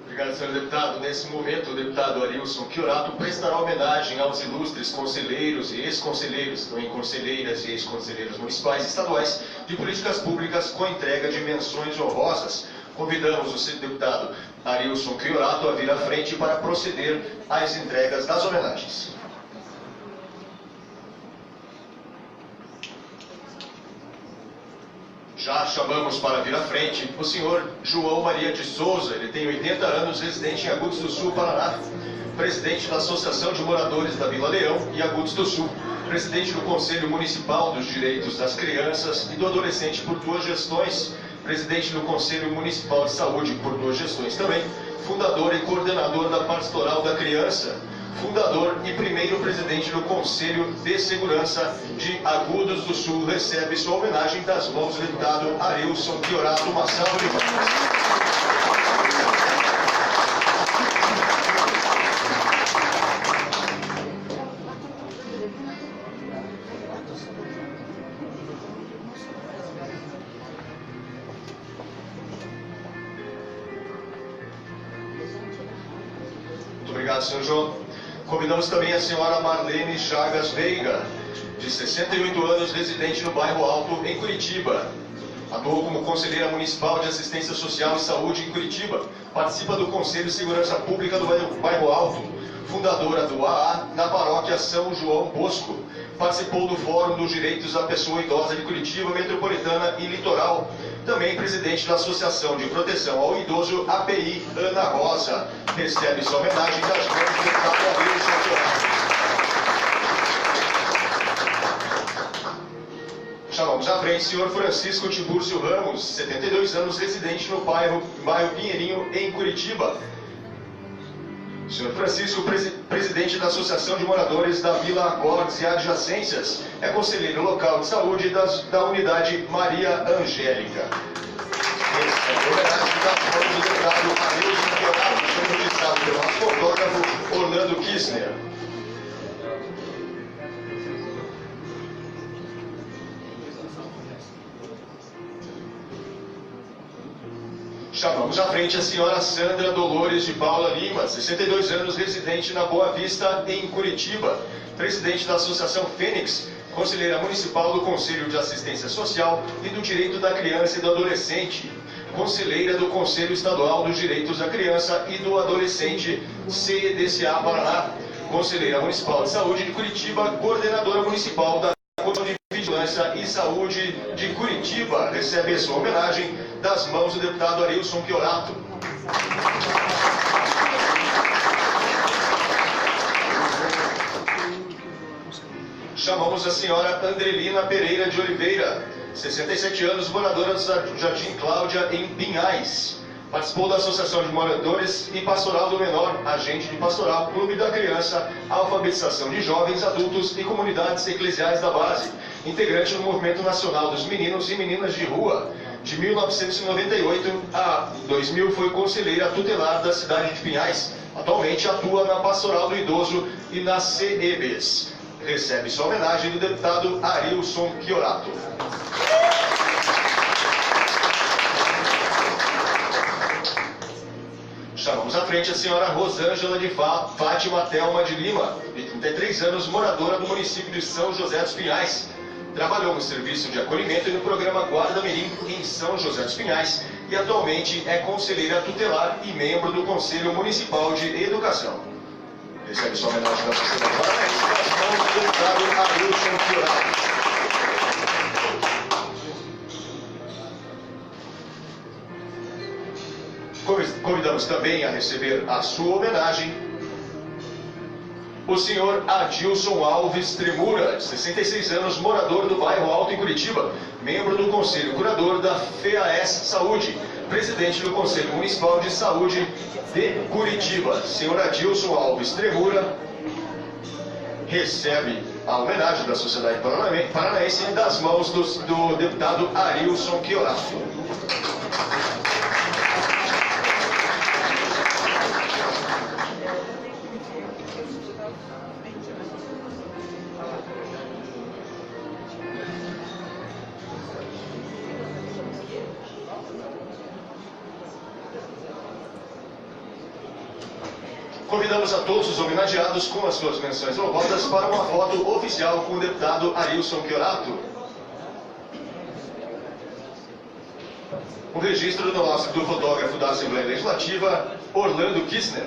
S: Obrigado, senhor deputado. Nesse momento, o deputado Arilson Chiorato prestará homenagem aos ilustres conselheiros e ex-conselheiros, também conselheiras e ex-conselheiros municipais e estaduais de políticas públicas com entrega de menções honrosas. Convidamos o senhor deputado Arilson Chiorato a vir à frente para proceder às entregas das homenagens. Já chamamos para vir à frente o senhor João Maria de Souza. Ele tem 80 anos, residente em Agudos do Sul, Paraná, presidente da Associação de Moradores da Vila Leão e Agudos do Sul, presidente do Conselho Municipal dos Direitos das Crianças e do Adolescente por 2 gestões, presidente do Conselho Municipal de Saúde por 2 gestões também, fundador e coordenador da Pastoral da Criança, fundador e primeiro presidente do Conselho de Segurança de Agudos do Sul, recebe sua homenagem das mãos do deputado Arilson Chiorato. Uma salva de palmas. Muito obrigado, senhor João. Convidamos também a senhora Marlene Chagas Veiga, de 68 anos, residente no bairro Alto, em Curitiba. Atuou como conselheira municipal de assistência social e saúde em Curitiba. Participa do Conselho de Segurança Pública do Bairro Alto. Fundadora do AA na paróquia São João Bosco. Participou do Fórum dos Direitos da Pessoa Idosa de Curitiba, Metropolitana e Litoral. Também presidente da Associação de Proteção ao Idoso, API, Ana Rosa. Recebe sua homenagem das mãos do deputado Arilson Quiorato. Chamamos à frente o senhor Francisco Tibúrcio Ramos, 72 anos, residente no bairro Pinheirinho, em Curitiba. O senhor Francisco, presidente da Associação de Moradores da Vila Acordes e Adjacências, é conselheiro local de saúde da unidade Maria Angélica. Recebe homenagem das mãos do deputado Arilson Quiorato, realizado pelo nosso fotógrafo Orlando Kissner. Chamamos à frente a senhora Sandra Dolores de Paula Lima, 62 anos, residente na Boa Vista, em Curitiba. Presidente da Associação Fênix, conselheira municipal do Conselho de Assistência Social e do Direito da Criança e do Adolescente. Conselheira do Conselho Estadual dos Direitos da Criança e do Adolescente, CEDCA Paraná. Conselheira Municipal de Saúde de Curitiba, coordenadora municipal da Comissão de Vigilância e Saúde de Curitiba. Recebe a sua homenagem das mãos do deputado Arilson Quiorato. Chamamos a senhora Andrelina Pereira de Oliveira, 67 anos, moradora do Jardim Cláudia, em Pinhais. Participou da Associação de Moradores e Pastoral do Menor, agente de pastoral, Clube da Criança, alfabetização de jovens, adultos e comunidades eclesiais da base. Integrante do Movimento Nacional dos Meninos e Meninas de Rua. De 1998 a 2000 foi conselheira tutelar da cidade de Pinhais. Atualmente atua na Pastoral do Idoso e na CEBs. Recebe sua homenagem do deputado Arilson Quiorato. Chamamos à frente a senhora Rosângela de Fátima Thelma de Lima, de 33 anos, moradora do município de São José dos Pinhais. Trabalhou no serviço de acolhimento e no programa Guarda Mirim em São José dos Pinhais e atualmente é conselheira tutelar e membro do Conselho Municipal de Educação. Recebe sua homenagem da sociedade paranaense das mãos do deputado Arilson Quiorato. Convidamos também a receber a sua homenagem o senhor Adilson Alves Tremura, de 66 anos, morador do Bairro Alto, em Curitiba, membro do Conselho Curador da FEAS Saúde, presidente do Conselho Municipal de Saúde de Curitiba. Senhor Adilson Alves Tremura recebe a homenagem da sociedade paranaense das mãos do deputado Arilson Quiorato. Convidamos a todos os homenageados com as suas menções honrosas para uma foto oficial com o deputado Arilson Quiorato. O registro do fotógrafo da Assembleia Legislativa, Orlando Kissner.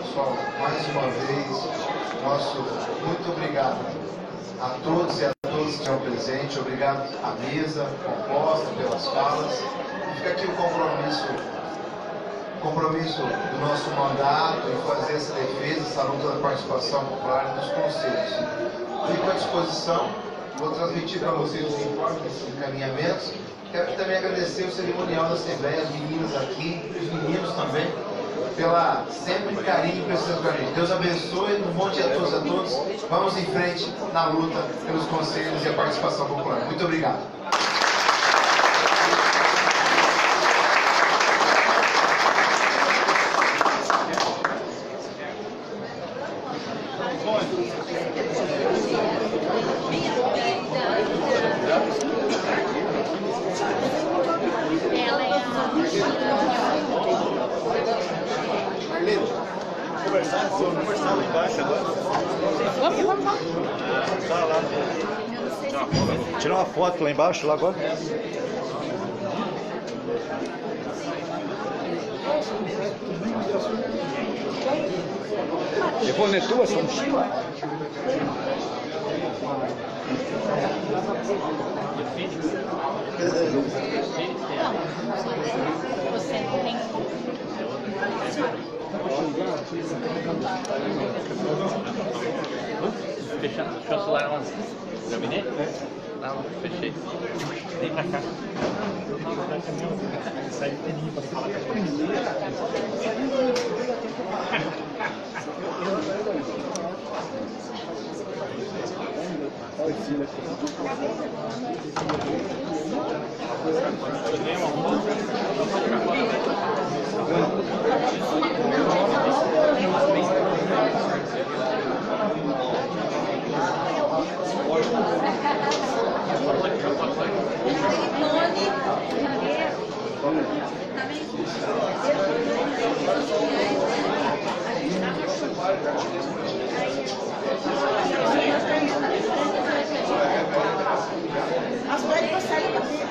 B: Pessoal, mais uma vez, nosso muito obrigado a todos e a todas que estão presentes, obrigado à mesa composta pelas falas. E fica aqui o compromisso do nosso mandato em fazer essa defesa, essa luta da participação popular nos conselhos. Fico à disposição, vou transmitir para vocês os informes, os encaminhamentos. Quero também agradecer o cerimonial da Assembleia, as meninas aqui, os meninos também, pela sempre carinho que vocês com a gente. Deus abençoe, um bom dia a todos. Vamos em frente na luta pelos conselhos e a participação popular. Muito obrigado.
M: Conversar lá embaixo agora. Vamos. Tá lá. Tirar uma foto lá embaixo, lá agora. Depois não é tua, são mochila?
T: Deixa o celular onde? No gabinete? Não, fechei. Vem pra cá. Sai de peninho pra falar com
K: As coisas que saem daqui,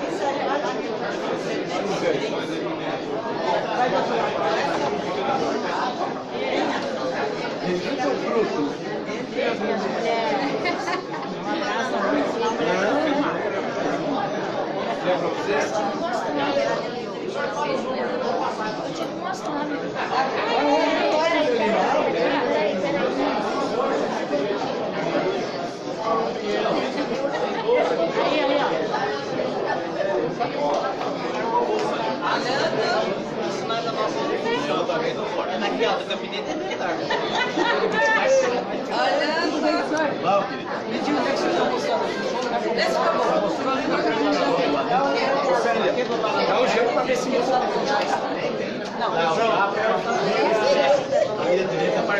T: Naquela do gabinete é melhor.
K: Olha, pediu onde é que você está mostrando? Esse acabou.
T: Dá um jeito para ver se meu sabe.
K: Não,
T: a direita para